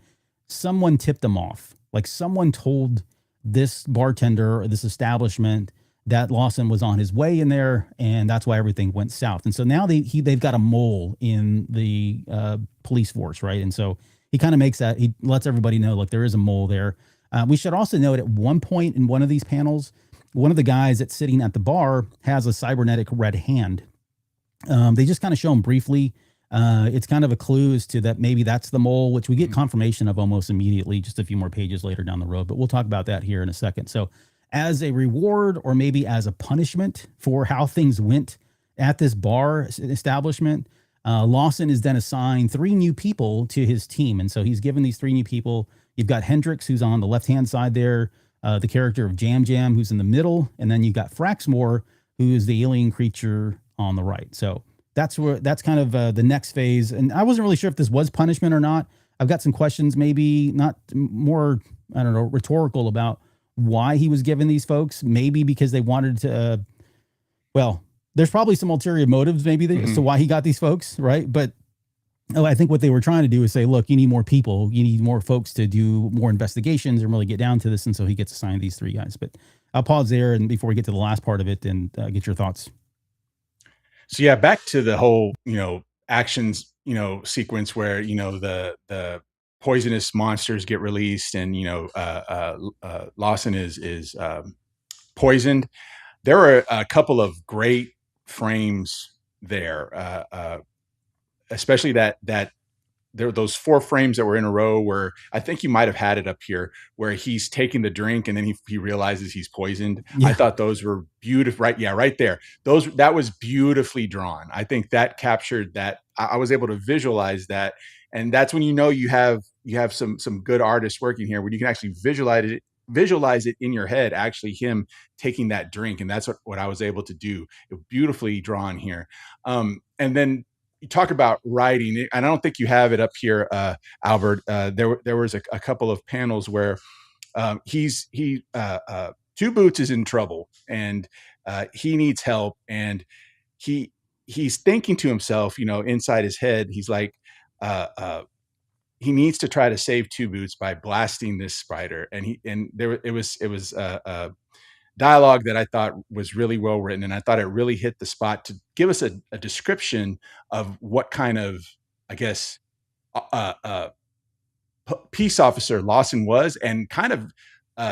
someone tipped them off. Like someone told this bartender or this establishment that Lawson was on his way in there, and that's why everything went south. And so now they've got a mole in the police force, right? And so he kind of makes that, he lets everybody know, look, there is a mole there. We should also note at one point in one of these panels, one of the guys that's sitting at the bar has a cybernetic red hand. They just kind of show him briefly. It's kind of a clue as to that maybe that's the mole, which we get confirmation of almost immediately, just a few more pages later down the road. But we'll talk about that here in a second. So as a reward or maybe as a punishment for how things went at this bar establishment, Lawson is then assigned 3 new people to his team. And so he's given these 3 new people. You've got Hendrix, who's on the left-hand side there, the character of Jam Jam, who's in the middle. And then you've got Fraxmore, who is the alien creature on the right. So that's kind of the next phase. And I wasn't really sure if this was punishment or not. I've got some questions, maybe not more, I don't know, rhetorical about why he was given these folks. Maybe because they wanted to, there's probably some ulterior motives maybe as to why he got these folks, right? But I think what they were trying to do is say, look, you need more people. You need more folks to do more investigations and really get down to this. And so he gets assigned these 3 guys. But I'll pause there and before we get to the last part of it and get your thoughts. So yeah, back to the whole, actions, sequence where, the poisonous monsters get released and, Lawson is poisoned. There were a couple of great frames there, especially that there were those 4 frames that were in a row where I think you might have had it up here where he's taking the drink and then he realizes he's poisoned. Yeah. I thought those were beautiful. Right. Yeah. Right there. That was beautifully drawn. I think that captured that. I was able to visualize that. And that's when, you have some good artists working here where you can actually visualize it in your head, actually him taking that drink. And that's what I was able to do. It was beautifully drawn here. And then, you talk about writing, and I don't think you have it up here, Albert. There was a couple of panels where Two Boots is in trouble and he needs help, and he's thinking to himself, inside his head, he's like, he needs to try to save Two Boots by blasting this spider, and it was dialogue that I thought was really well written. And I thought it really hit the spot to give us a description of what kind of, I guess, peace officer Lawson was, and kind of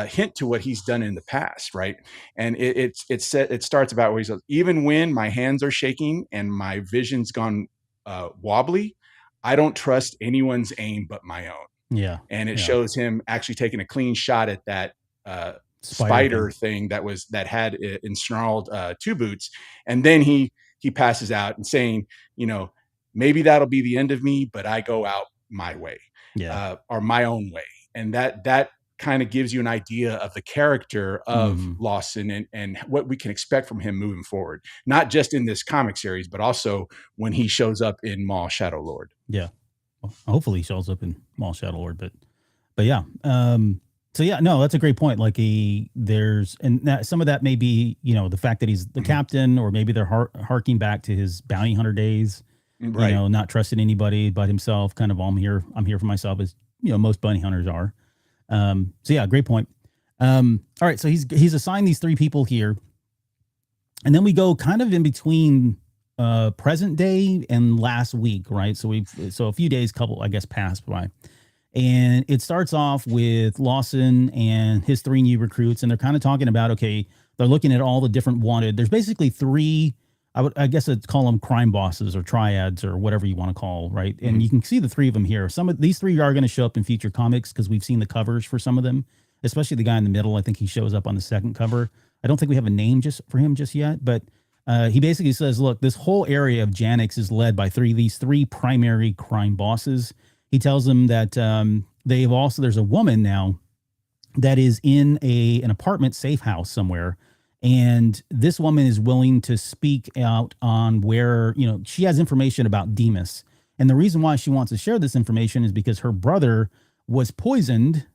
hint to what he's done in the past. Right. And it starts about where he says, even when my hands are shaking and my vision's gone wobbly, I don't trust anyone's aim but my own. Yeah. And it shows him actually taking a clean shot at that spider thing that had ensnarled Two Boots, and then he passes out and saying, maybe that'll be the end of me, but I go out my way, or my own way. And that kind of gives you an idea of the character of Mhm. Lawson and what we can expect from him moving forward, not just in this comic series, but also when he shows up in Maul Shadow Lord. Yeah. Well, hopefully he shows up in Maul Shadow Lord, but yeah. So yeah, no, that's a great point. Like there's, and that, some of that may be, the fact that he's the captain, or maybe they're harking back to his bounty hunter days, Right. not trusting anybody but himself. Kind of, I'm here for myself, as most bounty hunters are. So yeah, great point. All right, so he's assigned these 3 people here, and then we go kind of in between present day and last week, right? So a few days, I guess, passed by. And it starts off with Lawson and his 3 new recruits, and they're kind of talking about, okay, they're looking at all the different wanted. There's basically 3, I guess I'd call them crime bosses or triads or whatever you want to call, right? And you can see the 3 of them here. Some of these 3 are going to show up in future comics because we've seen the covers for some of them, especially the guy in the middle. I think he shows up on the second cover. I don't think we have a name just for him just yet, but he basically says, look, this whole area of Janix is led by these three primary crime bosses. He tells them that there's a woman now that is in an apartment safe house somewhere. And this woman is willing to speak out on where, she has information about Demas. And the reason why she wants to share this information is because her brother was poisoned,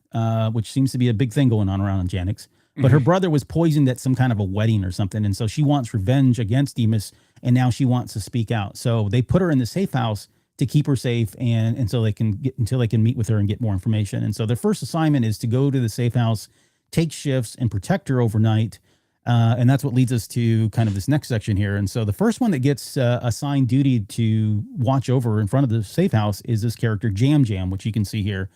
which seems to be a big thing going on around in Janix. But her brother was poisoned at some kind of a wedding or something. And so she wants revenge against Demas. And now she wants to speak out. So they put her in the safe house to keep her safe, and so until they can meet with her and get more information. And so their first assignment is to go to the safe house, take shifts, and protect her overnight. And that's what leads us to kind of this next section here. And so the first one that gets assigned duty to watch over in front of the safe house is this character Jam Jam, which you can see here.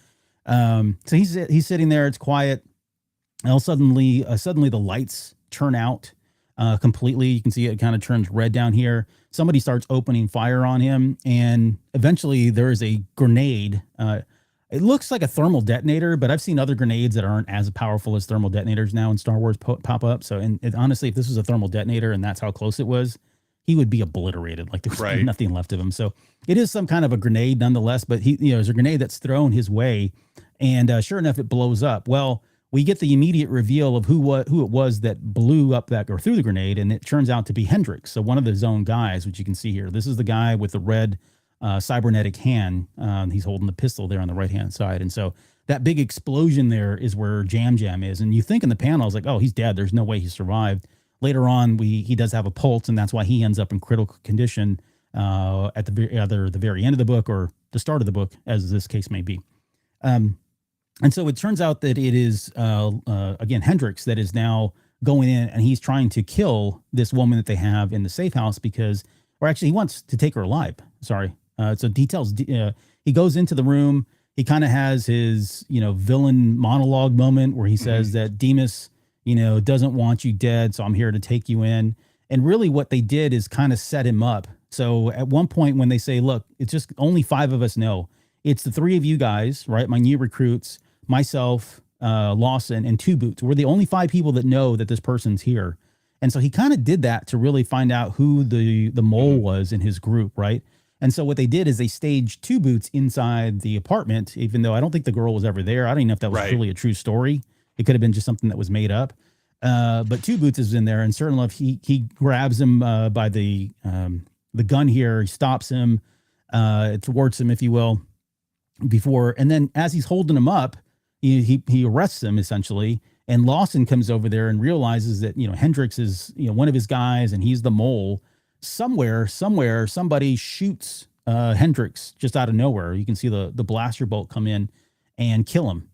So he's sitting there. It's quiet. And suddenly the lights turn out completely. You can see it kind of turns red down here. Somebody starts opening fire on him, and eventually there is a grenade. It looks like a thermal detonator, but I've seen other grenades that aren't as powerful as thermal detonators now in Star Wars pop up. So, and honestly, if this was a thermal detonator and that's how close it was, he would be obliterated. Like there was nothing left of him. So it is some kind of a grenade nonetheless, but there's a grenade that's thrown his way, and sure enough, it blows up. Well, we get the immediate reveal of who it was that blew up or threw the grenade, and it turns out to be Hendrix. So one of his own guys, which you can see here. This is the guy with the red cybernetic hand. He's holding the pistol there on the right-hand side. And so that big explosion there is where Jam Jam is. And you think in the panel, I was like, oh, he's dead. There's no way he survived. Later on, he does have a pulse, and that's why he ends up in critical condition at the very end of the book or the start of the book, as this case may be. And so it turns out that it is, again, Hendrix that is now going in, and he's trying to kill this woman that they have in the safe house or actually he wants to take her alive. Sorry. So details, he goes into the room. He kind of has his, villain monologue moment where he says that Demas, doesn't want you dead. So I'm here to take you in. And really what they did is kind of set him up. So at one point when they say, look, it's just only 5 of us know. It's the 3 of you guys, right? My new recruits, myself, Lawson, and 2 Boots. We're the only 5 people that know that this person's here. And so he kind of did that to really find out who the mole was in his group, right? And so what they did is they staged 2 Boots inside the apartment, even though I don't think the girl was ever there. I don't even know if that was really a true story. It could have been just something that was made up. But 2 Boots is in there, and certain enough, he grabs him by the gun here. He stops him, thwarts him, if you will, and then as he's holding him up, he arrests him essentially, and Lawson comes over there and realizes that Hendrix is one of his guys, and he's the mole. Somewhere, somebody shoots Hendrix just out of nowhere. You can see the blaster bolt come in and kill him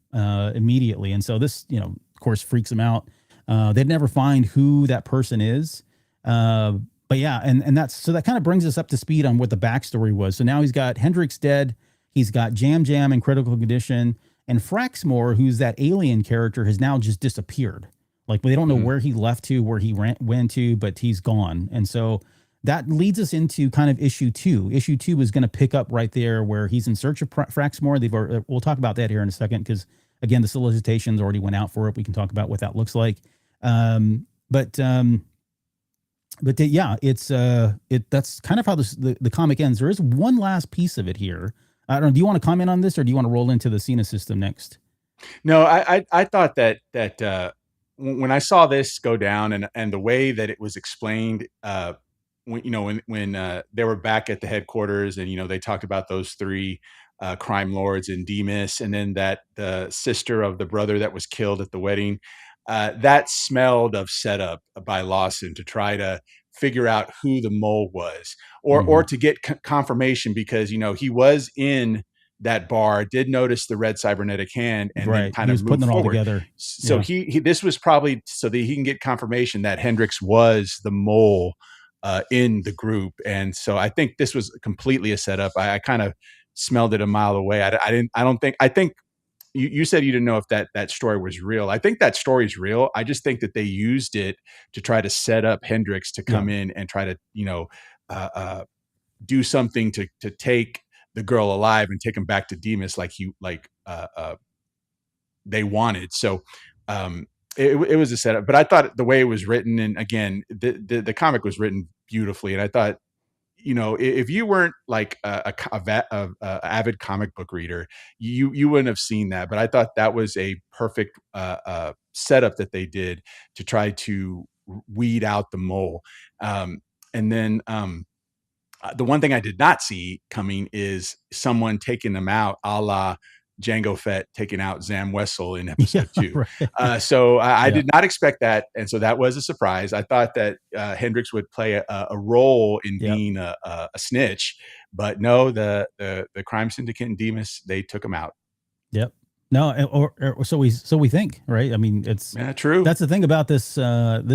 immediately, and so this of course freaks him out. They'd never find who that person is, but yeah, and that kind of brings us up to speed on what the backstory was. So now he's got Hendrix dead. He's got Jam Jam in critical condition, and Fraxmore, who's that alien character, has now just disappeared. Like they don't know where he left to, where he went to, but he's gone. And so that leads us into kind of issue 2. Issue 2 is going to pick up right there where he's in search of Fraxmore. We'll talk about that here in a second because again, the solicitations already went out for it. We can talk about what that looks like. But yeah, that's kind of how the comic ends. There is one last piece of it here. I don't know. Do you want to comment on this, or do you want to roll into the Cena system next? No, I thought that when I saw this go down and the way that it was explained, when they were back at the headquarters and they talked about those three crime lords and Demas, and then that the sister of the brother that was killed at the wedding, that smelled of setup by Lawson to try to figure out who the mole was, or Hmm. to get confirmation because he was in that bar, did notice the red cybernetic hand, and then Right. kind He of was move putting it all forward. together. So Yeah. he this was probably so that he can get confirmation that Hendrix was the mole in the group, and so I think this was completely a setup. I kind of smelled it a mile away. I didn't. I don't think. I think you said you didn't know if that story was real. I think that story is real. I just think that they used it to try to set up Hendrix to Yeah. come in and try to uh, uh, do something to take the girl alive and take him back to Demas they wanted. So it was a setup, but I thought the way it was written, and again, the comic was written beautifully, and I thought, if you weren't like a avid comic book reader, you wouldn't have seen that. But I thought that was a perfect setup that they did to try to weed out the mole. And then the one thing I did not see coming is someone taking them out, a la Jango Fett taking out Zam Wessel in Yeah. episode two. Right. So I Yeah. did not expect that, and so that was a surprise. I thought that Hendrix would play a role in Yep. being a snitch, but no, the crime syndicate and Demas, they took him out. Yep. No, or so we think, right? I mean, Yeah, true. that's the thing about this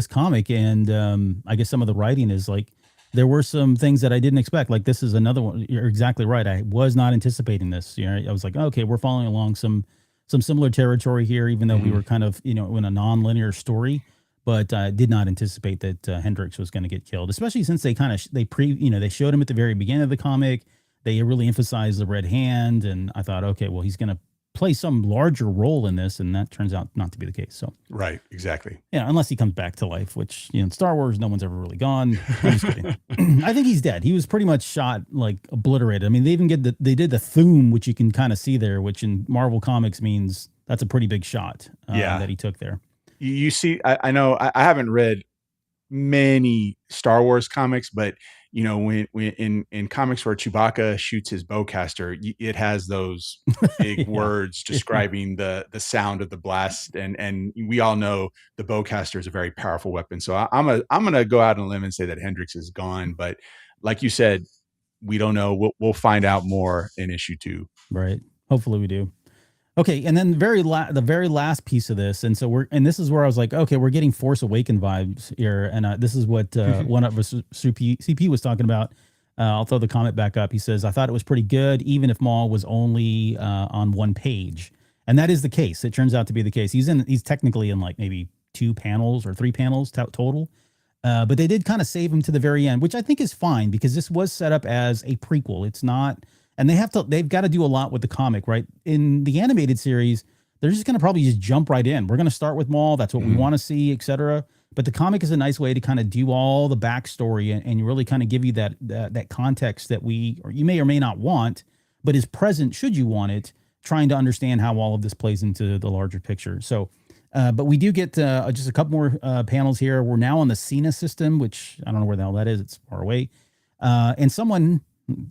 comic, and I guess some of the writing is like there were some things that I didn't expect. Like this is another one. You're exactly right. I was not anticipating this. I was like, okay, we're following along some similar territory here, even though we Mhm. were kind of in a non-linear story. But did not anticipate that Hendrix was going to get killed, especially since they kind of they showed him at the very beginning of the comic. They really emphasized the red hand, and I thought, okay, well, he's going to play some larger role in this, and that turns out not to be the case. So, Right, exactly. yeah, unless he comes back to life, which in Star Wars, no one's ever really gone. I'm just kidding. I think he's dead. He was pretty much shot, like obliterated. I mean, they did the Thum, which you can kind of see there, which in Marvel Comics means that's a pretty big shot Yeah, that he took there. you see, I know I haven't read many Star Wars comics, but when in comics where Chewbacca shoots his bowcaster, it has those big Yeah, words yeah, describing the sound of the blast, and we all know the bowcaster is a very powerful weapon. So I'm gonna go out on a limb and say that Hendrix is gone, but like you said, we don't know. We'll find out more in issue 2. right. Hopefully, we do. Okay, and then the very last piece of this, and so this is where I was like, okay, we're getting Force Awaken vibes here, and this is what one of us CP was talking about. I'll throw the comment back up. He says, "I thought it was pretty good, even if Maul was only on one page," and that is the case. It turns out to be the case. He's technically in like maybe 2 panels or 3 panels total, but they did kind of save him to the very end, which I think is fine because this was set up as a prequel. It's not, and they've got to do a lot with the comic, right? In the animated series, they're just going to probably just jump right in. We're going to start with Maul. That's what we Mhm. want to see, etc. But the comic is a nice way to kind of do all the backstory and really kind of give you that context that you may or may not want, but is present should you want it, trying to understand how all of this plays into the larger picture. So but we do get just a couple more panels here. We're now on the Cena system, which I don't know where the hell that is. It's far away. And someone,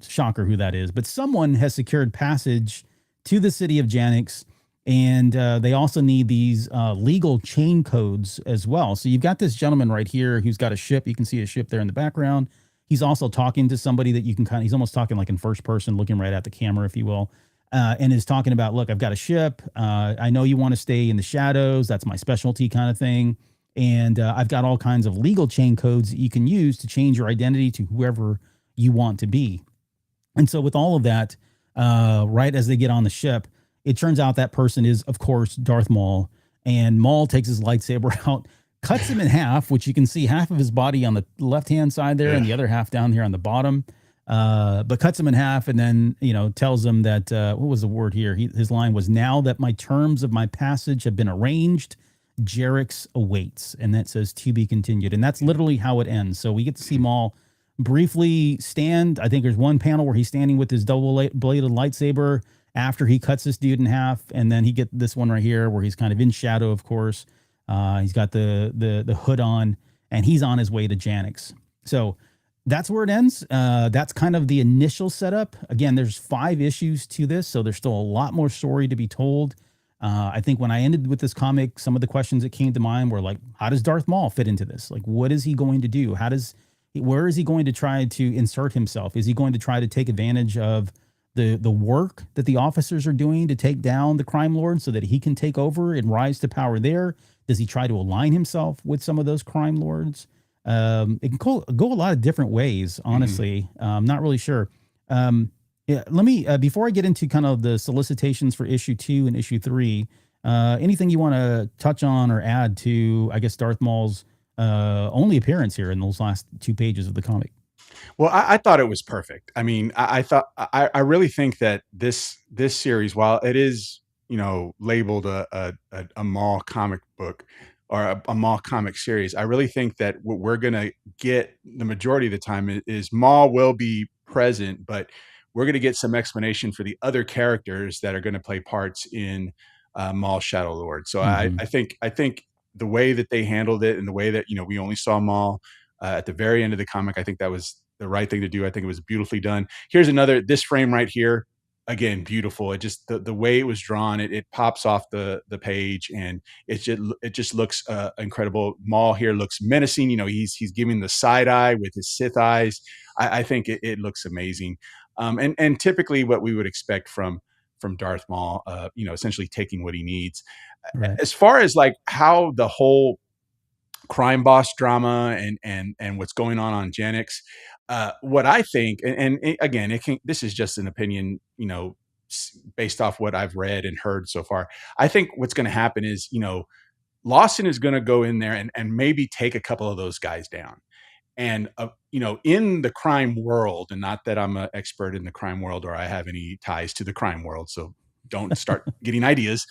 shocker who that is, but someone has secured passage to the city of Janix. And they also need these legal chain codes as well. So you've got this gentleman right here who's got a ship. You can see a ship there in the background. He's also talking to somebody that you can he's almost talking like in first person, looking right at the camera, if you will, and is talking about, look, I've got a ship. I know you want to stay in the shadows. That's my specialty kind of thing. And I've got all kinds of legal chain codes that you can use to change your identity to whoever you want to be. And so with all of that, right as they get on the ship, it turns out that person is, of course, Darth Maul. And Maul takes his lightsaber out, cuts him in half, which you can see half of his body on the left-hand side there and the other half down here on the bottom. But cuts him in half and then, tells him that, what was the word here? His line was, now that my terms of my passage have been arranged, Jarix awaits. And that says to be continued. And that's literally how it ends. So we get to see Maul briefly stand. I think there's one panel where he's standing with his double bladed lightsaber after he cuts this dude in half, and then he get this one right here where he's kind of in shadow, of course. He's got the hood on, and he's on his way to Janix. So that's where it ends. That's kind of the initial setup. Again, there's 5 issues to this, so there's still a lot more story to be told. I think when I ended with this comic, some of the questions that came to mind were like, how does Darth Maul fit into this? Like, what is he going to do? Where is he going to try to insert himself? Is he going to try to take advantage of the work that the officers are doing to take down the crime lord so that he can take over and rise to power there? Does he try to align himself with some of those crime lords? It can go a lot of different ways, honestly. I'm not really sure. Yeah, let me, before I get into kind of the solicitations for issue 2 and issue 3, anything you want to touch on or add to, I guess, Darth Maul's only appearance here in those last 2 pages of the comic? Well, I thought it was perfect. I mean, I really think that this series, while it is, you know, labeled a Maul comic book or a Maul comic series, I really think that what we're gonna get the majority of the time is Maul will be present, but we're gonna get some explanation for the other characters that are gonna play parts in Maul Shadow Lord. So I think the way that they handled it and the way that, you know, we only saw Maul at the very end of the comic, I think that was the right thing to do. I think it was beautifully done. Here's another, this frame right here, again, beautiful. It just, the way it was drawn, it pops off the page, and it just looks incredible. Maul here looks menacing. You know, he's giving the side eye with his Sith eyes. I think it looks amazing. And typically what we would expect from Darth Maul, you know, essentially taking what he needs. Right. As far as like how the whole crime boss drama and what's going on Janix. What I think, again, this is just an opinion, you know, based off what I've read and heard so far. I think what's going to happen is, you know, Lawson is going to go in there and maybe take a couple of those guys down. And, you know, in the crime world, and not that I'm an expert in the crime world or I have any ties to the crime world, so don't start getting ideas.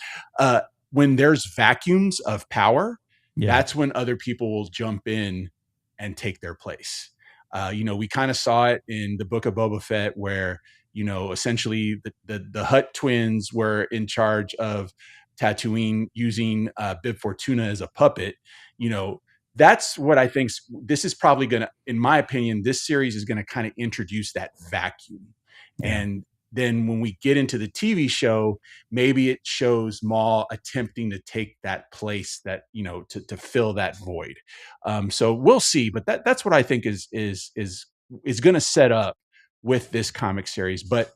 When there's vacuums of power, Yeah. that's when other people will jump in and take their place. You know, we kind of saw it in the Book of Boba Fett, where, you know, essentially the Hutt twins were in charge of Tatooine, using Bib Fortuna as a puppet. You know, that's what I think. This is probably going to, in my opinion, this series is going to kind of introduce that vacuum. Yeah. And then when we get into the TV show, maybe it shows Maul attempting to take that place, that, you know, to fill that void. So we'll see, but that's what I think is going to set up with this comic series. But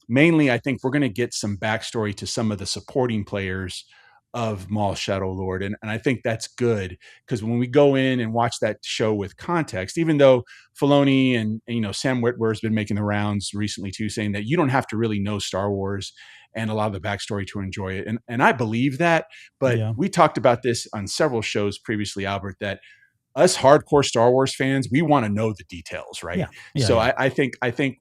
mainly, I think we're going to get some backstory to some of the supporting players of Maul Shadow Lord, and I think that's good, because when we go in and watch that show with context, even though Filoni and you know, Sam Witwer has been making the rounds recently too, saying that you don't have to really know Star Wars and a lot of the backstory to enjoy it, and I believe that. But Yeah. we talked about this on several shows previously, Albert, that us hardcore Star Wars fans, we want to know the details, right? Yeah. Yeah. So Yeah. I think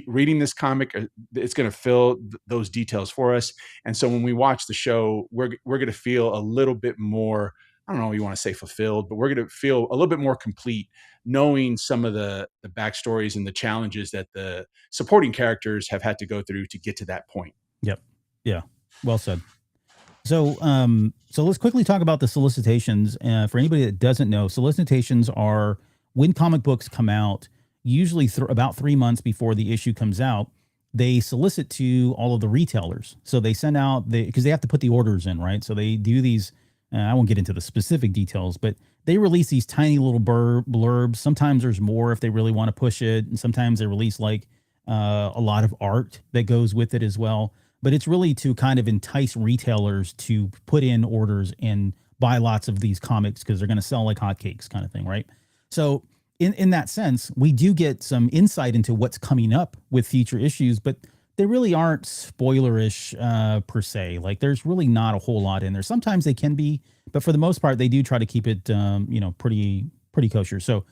reading this comic, it's going to fill those details for us. And so when we watch the show, we're going to feel a little bit more, I don't know if you want to say fulfilled, but we're going to feel a little bit more complete, knowing some of the backstories and the challenges that the supporting characters have had to go through to get to that point. Yep. Yeah. Well said. So let's quickly talk about the solicitations. For anybody that doesn't know, solicitations are when comic books come out, usually about 3 months before the issue comes out. They solicit to all of the retailers. So they send out because they have to put the orders in, right? So they do these. I won't get into the specific details, but they release these tiny little blurbs. Sometimes there's more if they really want to push it, and sometimes they release like a lot of art that goes with it as well. But it's really to kind of entice retailers to put in orders and buy lots of these comics because they're going to sell like hotcakes, kind of thing, right? So in that sense, we do get some insight into what's coming up with future issues, but they really aren't spoilerish per se. Like there's really not a whole lot in there. Sometimes they can be, but for the most part, they do try to keep it, pretty kosher. So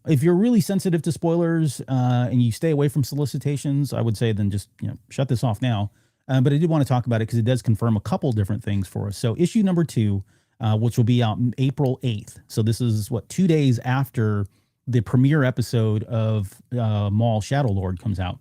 if you're really sensitive to spoilers and you stay away from solicitations, I would say then just shut this off now. But I did want to talk about it because it does confirm a couple different things for us. So issue number 2, which will be out April 8th. So this is 2 days after the premiere episode of Maul Shadow Lord comes out.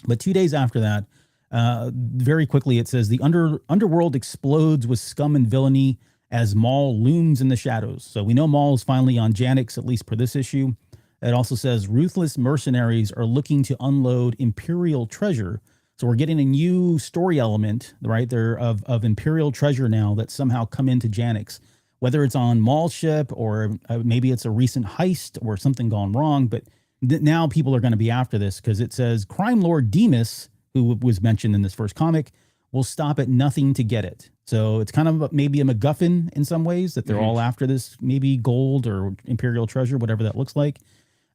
But 2 days after that, Very quickly, it says the underworld explodes with scum and villainy as Maul looms in the shadows. So we know Maul is finally on Janix, at least for this issue. It also says ruthless mercenaries are looking to unload Imperial treasure. So we're getting a new story element, right there, of Imperial treasure now that somehow come into Janix, whether it's on Maul's ship or maybe it's a recent heist or something gone wrong. But now people are going to be after this because it says crime lord Demas, who was mentioned in this first comic, will stop at nothing to get it. So it's kind of maybe a MacGuffin in some ways that they're all after this, maybe gold or Imperial treasure, whatever that looks like.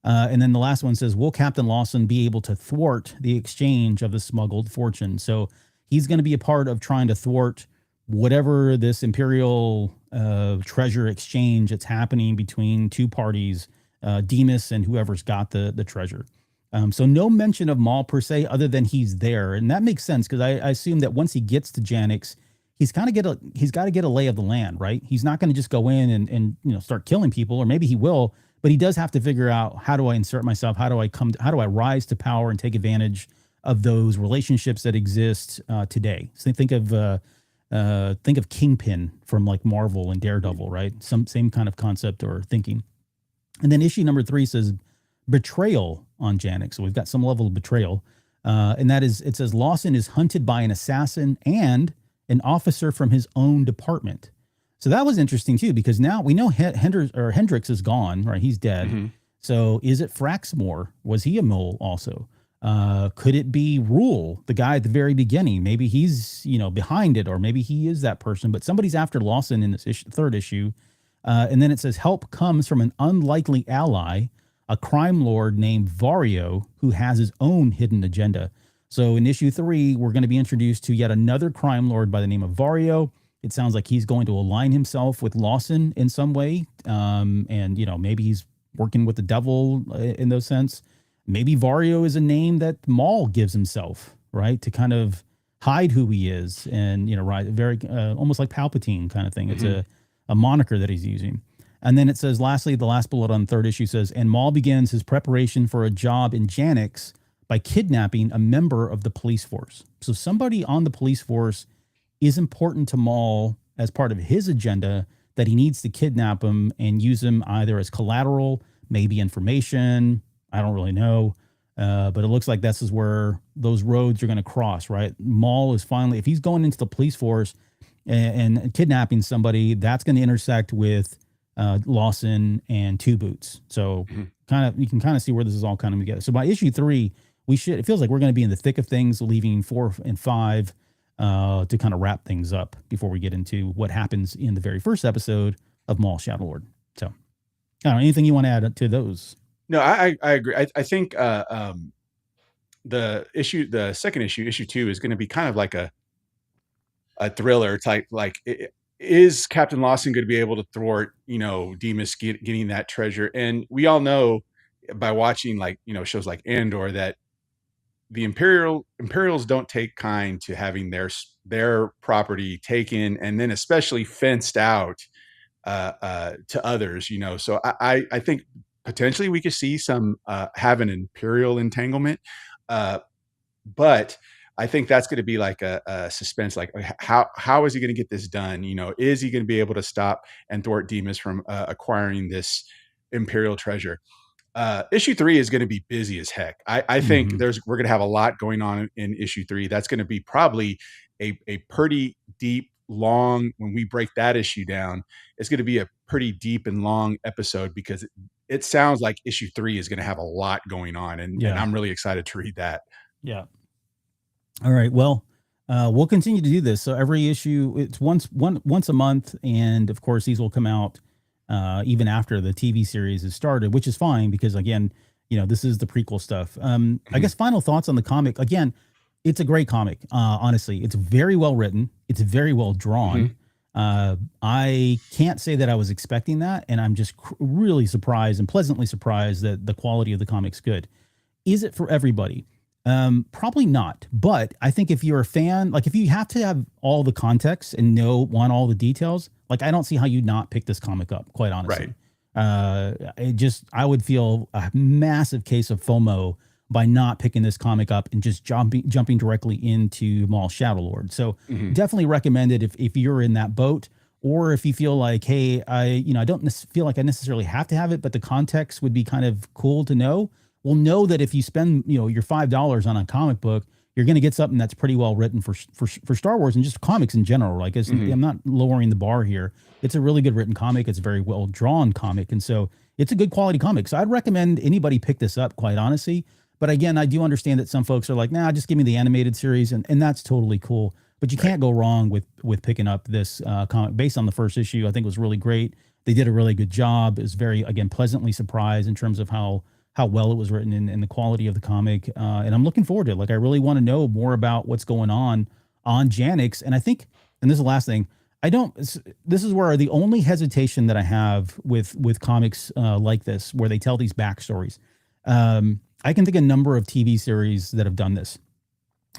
And then the last one says, will Captain Lawson be able to thwart the exchange of the smuggled fortune? So he's going to be a part of trying to thwart whatever this Imperial treasure exchange that's happening between two parties, Demas and whoever's got the treasure. So no mention of Maul per se, other than he's there. And that makes sense because I assume that once he gets to Janix, he's got to get a lay of the land, right? He's not going to just go in and start killing people, or maybe he will, but he does have to figure out, how do I insert myself? How do I rise to power and take advantage of those relationships that exist today? So think of Kingpin from like Marvel and Daredevil, right? Same kind of concept or thinking. And then issue number 3 says betrayal on Janix. So we've got some level of betrayal. And that is, it says Lawson is hunted by an assassin and an officer from his own department. So that was interesting too, because now we know Hendrix is gone, right? He's dead. So is it Fraxmore? Was he a mole also? Could it be Rule, the guy at the very beginning? Maybe he's, behind it, or maybe he is that person, but somebody's after Lawson in this third issue. And then it says help comes from an unlikely ally, a crime lord named Vario, who has his own hidden agenda. So in issue 3, we're going to be introduced to yet another crime lord by the name of Vario. It sounds like he's going to align himself with Lawson in some way. And, maybe he's working with the devil in those sense. Maybe Vario is a name that Maul gives himself, right? To kind of hide who he is. And, right, very almost like Palpatine kind of thing. It's a moniker that he's using. And then it says, lastly, the last bullet on the third issue says, and Maul begins his preparation for a job in Janix by kidnapping a member of the police force. So somebody on the police force is important to Maul as part of his agenda, that he needs to kidnap him and use him either as collateral, maybe information. I don't really know. But it looks like this is where those roads are going to cross, right? Maul is finally, if he's going into the police force and kidnapping somebody, that's going to intersect with Lawson and Two Boots. So you can kind of see where this is all coming together. So by issue 3, it feels like we're going to be in the thick of things, leaving 4 and 5 to kind of wrap things up before we get into what happens in the very first episode of Maul Shadow Lord. So, I don't know, anything you want to add to those? No, I agree. I think the second issue 2, is going to be kind of like a thriller type. Like, is Captain Lawson going to be able to thwart, Demas getting that treasure? And we all know by watching shows like Andor that the Imperials don't take kind to having their property taken and then especially fenced out to others. So I think potentially we could see some have an Imperial entanglement, but I think that's going to be like a suspense. Like, how is he going to get this done? Is he going to be able to stop and thwart Demas from acquiring this Imperial treasure? Issue 3 is going to be busy as heck. I think we're going to have a lot going on in issue 3. That's going to be probably a pretty deep, long, when we break that issue down, it's going to be a pretty deep and long episode, because it sounds like issue 3 is going to have a lot going on. And I'm really excited to read that. Yeah. All right. Well, we'll continue to do this. So every issue, it's once a month. And of course, these will come out even after the TV series is started, which is fine because, again, this is the prequel stuff. I guess final thoughts on the comic. Again, it's a great comic. Honestly, it's very well written. It's very well drawn. I can't say that I was expecting that. And I'm just really surprised and pleasantly surprised that the quality of the comic's good. Is it for everybody? Probably not. But I think if you're a fan, like if you have to have all the context and want all the details, like I don't see how you not pick this comic up, quite honestly. Right. I would feel a massive case of FOMO by not picking this comic up and just jumping directly into Maul Shadow Lord. So definitely recommend it if you're in that boat, or if you feel like, hey, I don't feel like I necessarily have to have it, but the context would be kind of cool to know. Well, know that if you spend your $5 on a comic book, you're going to get something that's pretty well written for Star Wars and just comics in general. Like, I'm not lowering the bar here. It's a really good written comic. It's a very well drawn comic, and so it's a good quality comic. So I'd recommend anybody pick this up, quite honestly. But again, I do understand that some folks are like, nah, just give me the animated series, and that's totally cool. But you can't go wrong with picking up this comic based on the first issue. I think it was really great. They did a really good job. It was very, again, pleasantly surprised in terms of how well it was written and the quality of the comic. And I'm looking forward to it. Like, I really want to know more about what's going on Janix. And I think, and this is the last thing, this is where the only hesitation that I have with comics like this, where they tell these backstories. I can think of a number of TV series that have done this.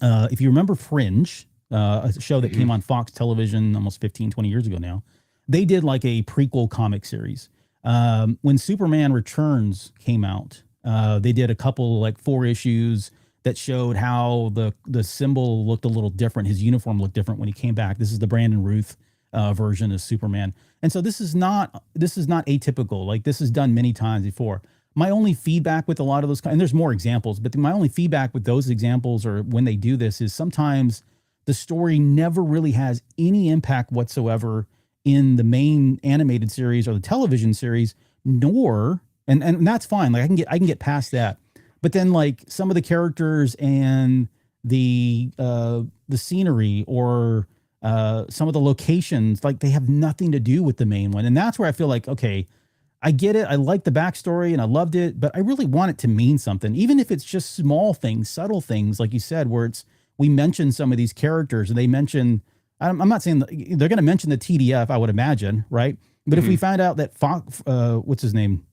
If you remember Fringe, a show that came on Fox Television almost 15, 20 years ago now, they did like a prequel comic series. When Superman Returns came out, they did a couple, like 4 issues that showed how the symbol looked a little different. His uniform looked different when he came back. This is the Brandon Ruth version of Superman. And so this is not atypical. Like, this is done many times before. My only feedback with a lot of those, and there's more examples, but my only feedback with those examples, or when they do this, is sometimes the story never really has any impact whatsoever in the main animated series or the television series, nor, and that's fine. Like, I can get past that. But then, like, some of the characters and the scenery, or some of the locations, like, they have nothing to do with the main one. And that's where I feel like, okay, I get it. I like the backstory and I loved it, but I really want it to mean something, even if it's just small things, subtle things, like you said, where we mention some of these characters, and they mention, I'm not saying they're going to mention the TDF, I would imagine, right? But if we find out that what's his name?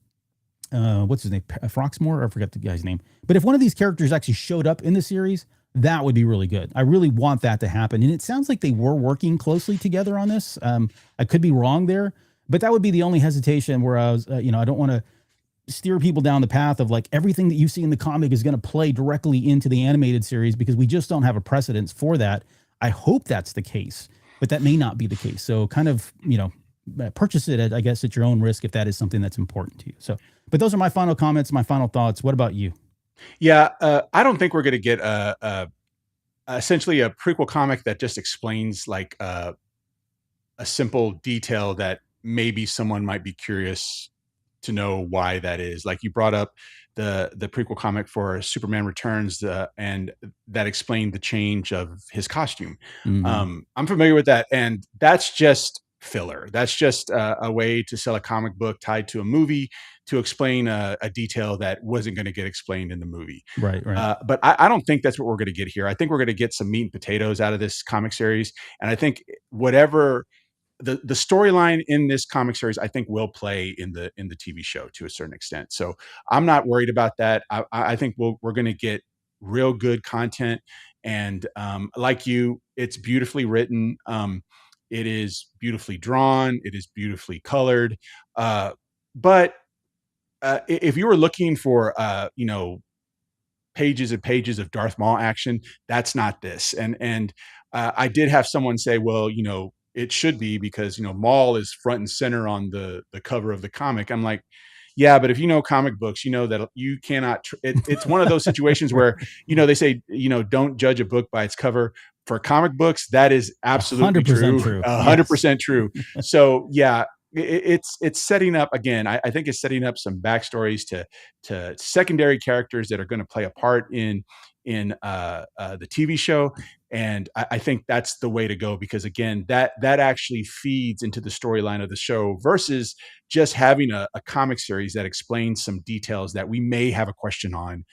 Froxmore? I forget the guy's name. But if one of these characters actually showed up in the series, that would be really good. I really want that to happen. And it sounds like they were working closely together on this. I could be wrong there, but that would be the only hesitation where I was, I don't want to steer people down the path of like everything that you see in the comic is going to play directly into the animated series, because we just don't have a precedence for that. I hope that's the case, but that may not be the case. So kind of, purchase it I guess at your own risk if that is something that's important to you. So, but those are my final comments, my final thoughts. What about you? Yeah, I don't think we're going to get essentially a prequel comic that just explains like a simple detail that maybe someone might be curious to know why that is. Like, you brought up the prequel comic for Superman Returns, and that explained the change of his costume. I'm familiar with that, and that's just filler. That's just a way to sell a comic book tied to a movie to explain a detail that wasn't going to get explained in the movie. Right. But I don't think that's what we're going to get here. I think we're going to get some meat and potatoes out of this comic series, and I think whatever the storyline in this comic series, I think, will play in the TV show to a certain extent. So I'm not worried about that. I think we're going to get real good content, and like you, it's beautifully written. It is beautifully drawn. It is beautifully colored. But if you were looking for, pages and pages of Darth Maul action, that's not this. And I did have someone say, well, it should be, because Maul is front and center on the cover of the comic. I'm like, yeah, but if you know comic books, you know that you cannot. It's one of those situations where they say don't judge a book by its cover. For comic books, that is absolutely 100% true. 100% true. So yeah, it's setting up again. I think it's setting up some backstories to secondary characters that are going to play a part in the TV show, and I think that's the way to go, because again, that actually feeds into the storyline of the show versus just having a comic series that explains some details that we may have a question on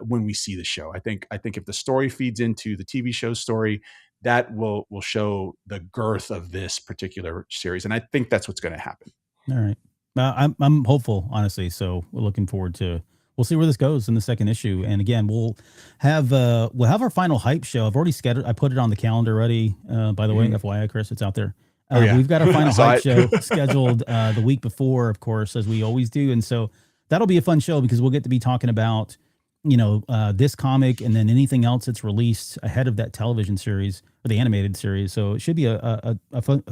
when we see the show. I think if the story feeds into the TV show story, that will show the girth of this particular series, and I think that's what's going to happen. All right, I'm hopeful, honestly. So we're looking forward to. We'll see where this goes in the second issue, and again, we'll have our final hype show. I've already scheduled. I put it on the calendar already. By the way, FYI, Chris, it's out there. We've got our final hype show scheduled the week before, of course, as we always do, and so that'll be a fun show because we'll get to be talking about this comic and then anything else that's released ahead of that television series or the animated series. So it should be a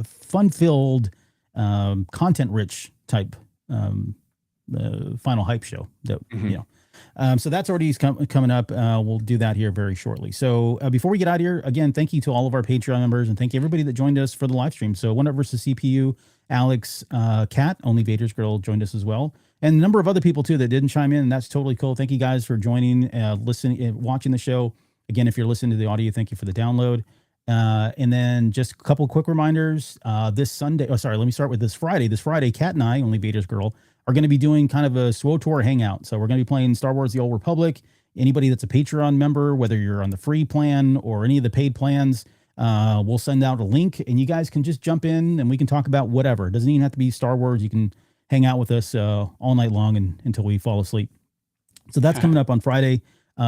fun-filled, content-rich type final hype show that, so that's already coming up. We'll do that here very shortly. So before we get out of here, again, thank you to all of our Patreon members and thank you everybody that joined us for the live stream. So One Up versus CPU, Alex, Kat, Only Vader's Girl joined us as well. And a number of other people too that didn't chime in, and that's totally cool. Thank you guys for joining, listening, watching the show. Again, if you're listening to the audio, thank you for the download. And then just a couple quick reminders. This Sunday, let me start with this Friday. This Friday, Kat and I, Only Vader's Girl, are going to be doing kind of a SWTOR hangout. So we're going to be playing Star Wars: The Old Republic. Anybody that's a Patreon member, whether you're on the free plan or any of the paid plans, we'll send out a link, and you guys can just jump in, and we can talk about whatever. It doesn't even have to be Star Wars. You can hang out with us all night long until we fall asleep. So that's coming up on Friday.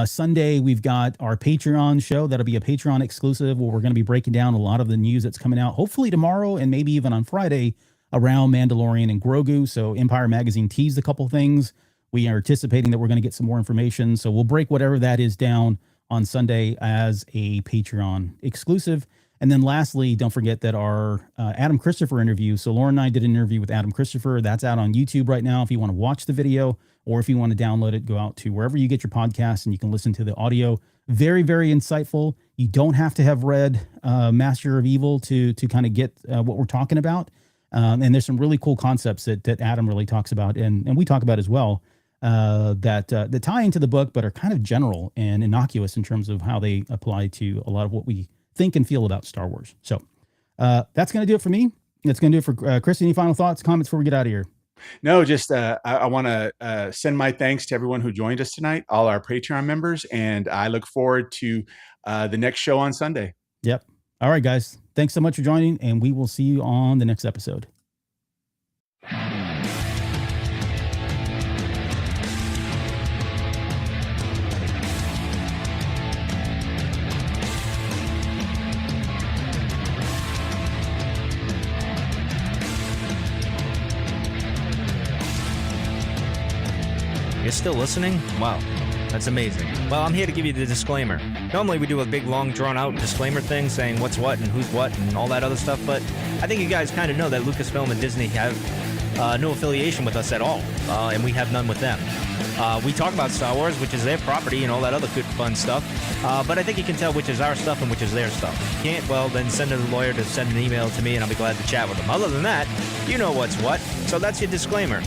Sunday, we've got our Patreon show. That'll be a Patreon exclusive where we're going to be breaking down a lot of the news that's coming out, hopefully tomorrow and maybe even on Friday around Mandalorian and Grogu. So Empire Magazine teased a couple things. We are anticipating that we're going to get some more information. So we'll break whatever that is down on Sunday as a Patreon exclusive. And then lastly, don't forget that our Adam Christopher interview. So Lauren and I did an interview with Adam Christopher. That's out on YouTube right now. If you want to watch the video or if you want to download it, go out to wherever you get your podcasts and you can listen to the audio. Very, very insightful. You don't have to have read Master of Evil to kind of get what we're talking about. And there's some really cool concepts that Adam really talks about and we talk about as well that tie into the book, but are kind of general and innocuous in terms of how they apply to a lot of what we think and feel about Star Wars. So that's going to do it for me. That's going to do it for Chris. Any final thoughts, comments before we get out of here? No, just I want to send my thanks to everyone who joined us tonight, all our Patreon members, and I look forward to the next show on Sunday. Yep. All right, guys. Thanks so much for joining, and we will see you on the next episode. You're still listening? Wow, that's amazing. Well, I'm here to give you the disclaimer. Normally we do a big, long, drawn-out disclaimer thing saying what's what and who's what and all that other stuff, but I think you guys kind of know that Lucasfilm and Disney have no affiliation with us at all, and we have none with them. We talk about Star Wars, which is their property and all that other good, fun stuff, but I think you can tell which is our stuff and which is their stuff. If you can't, well, then send a lawyer to send an email to me and I'll be glad to chat with them. Other than that, you know what's what, so that's your disclaimer.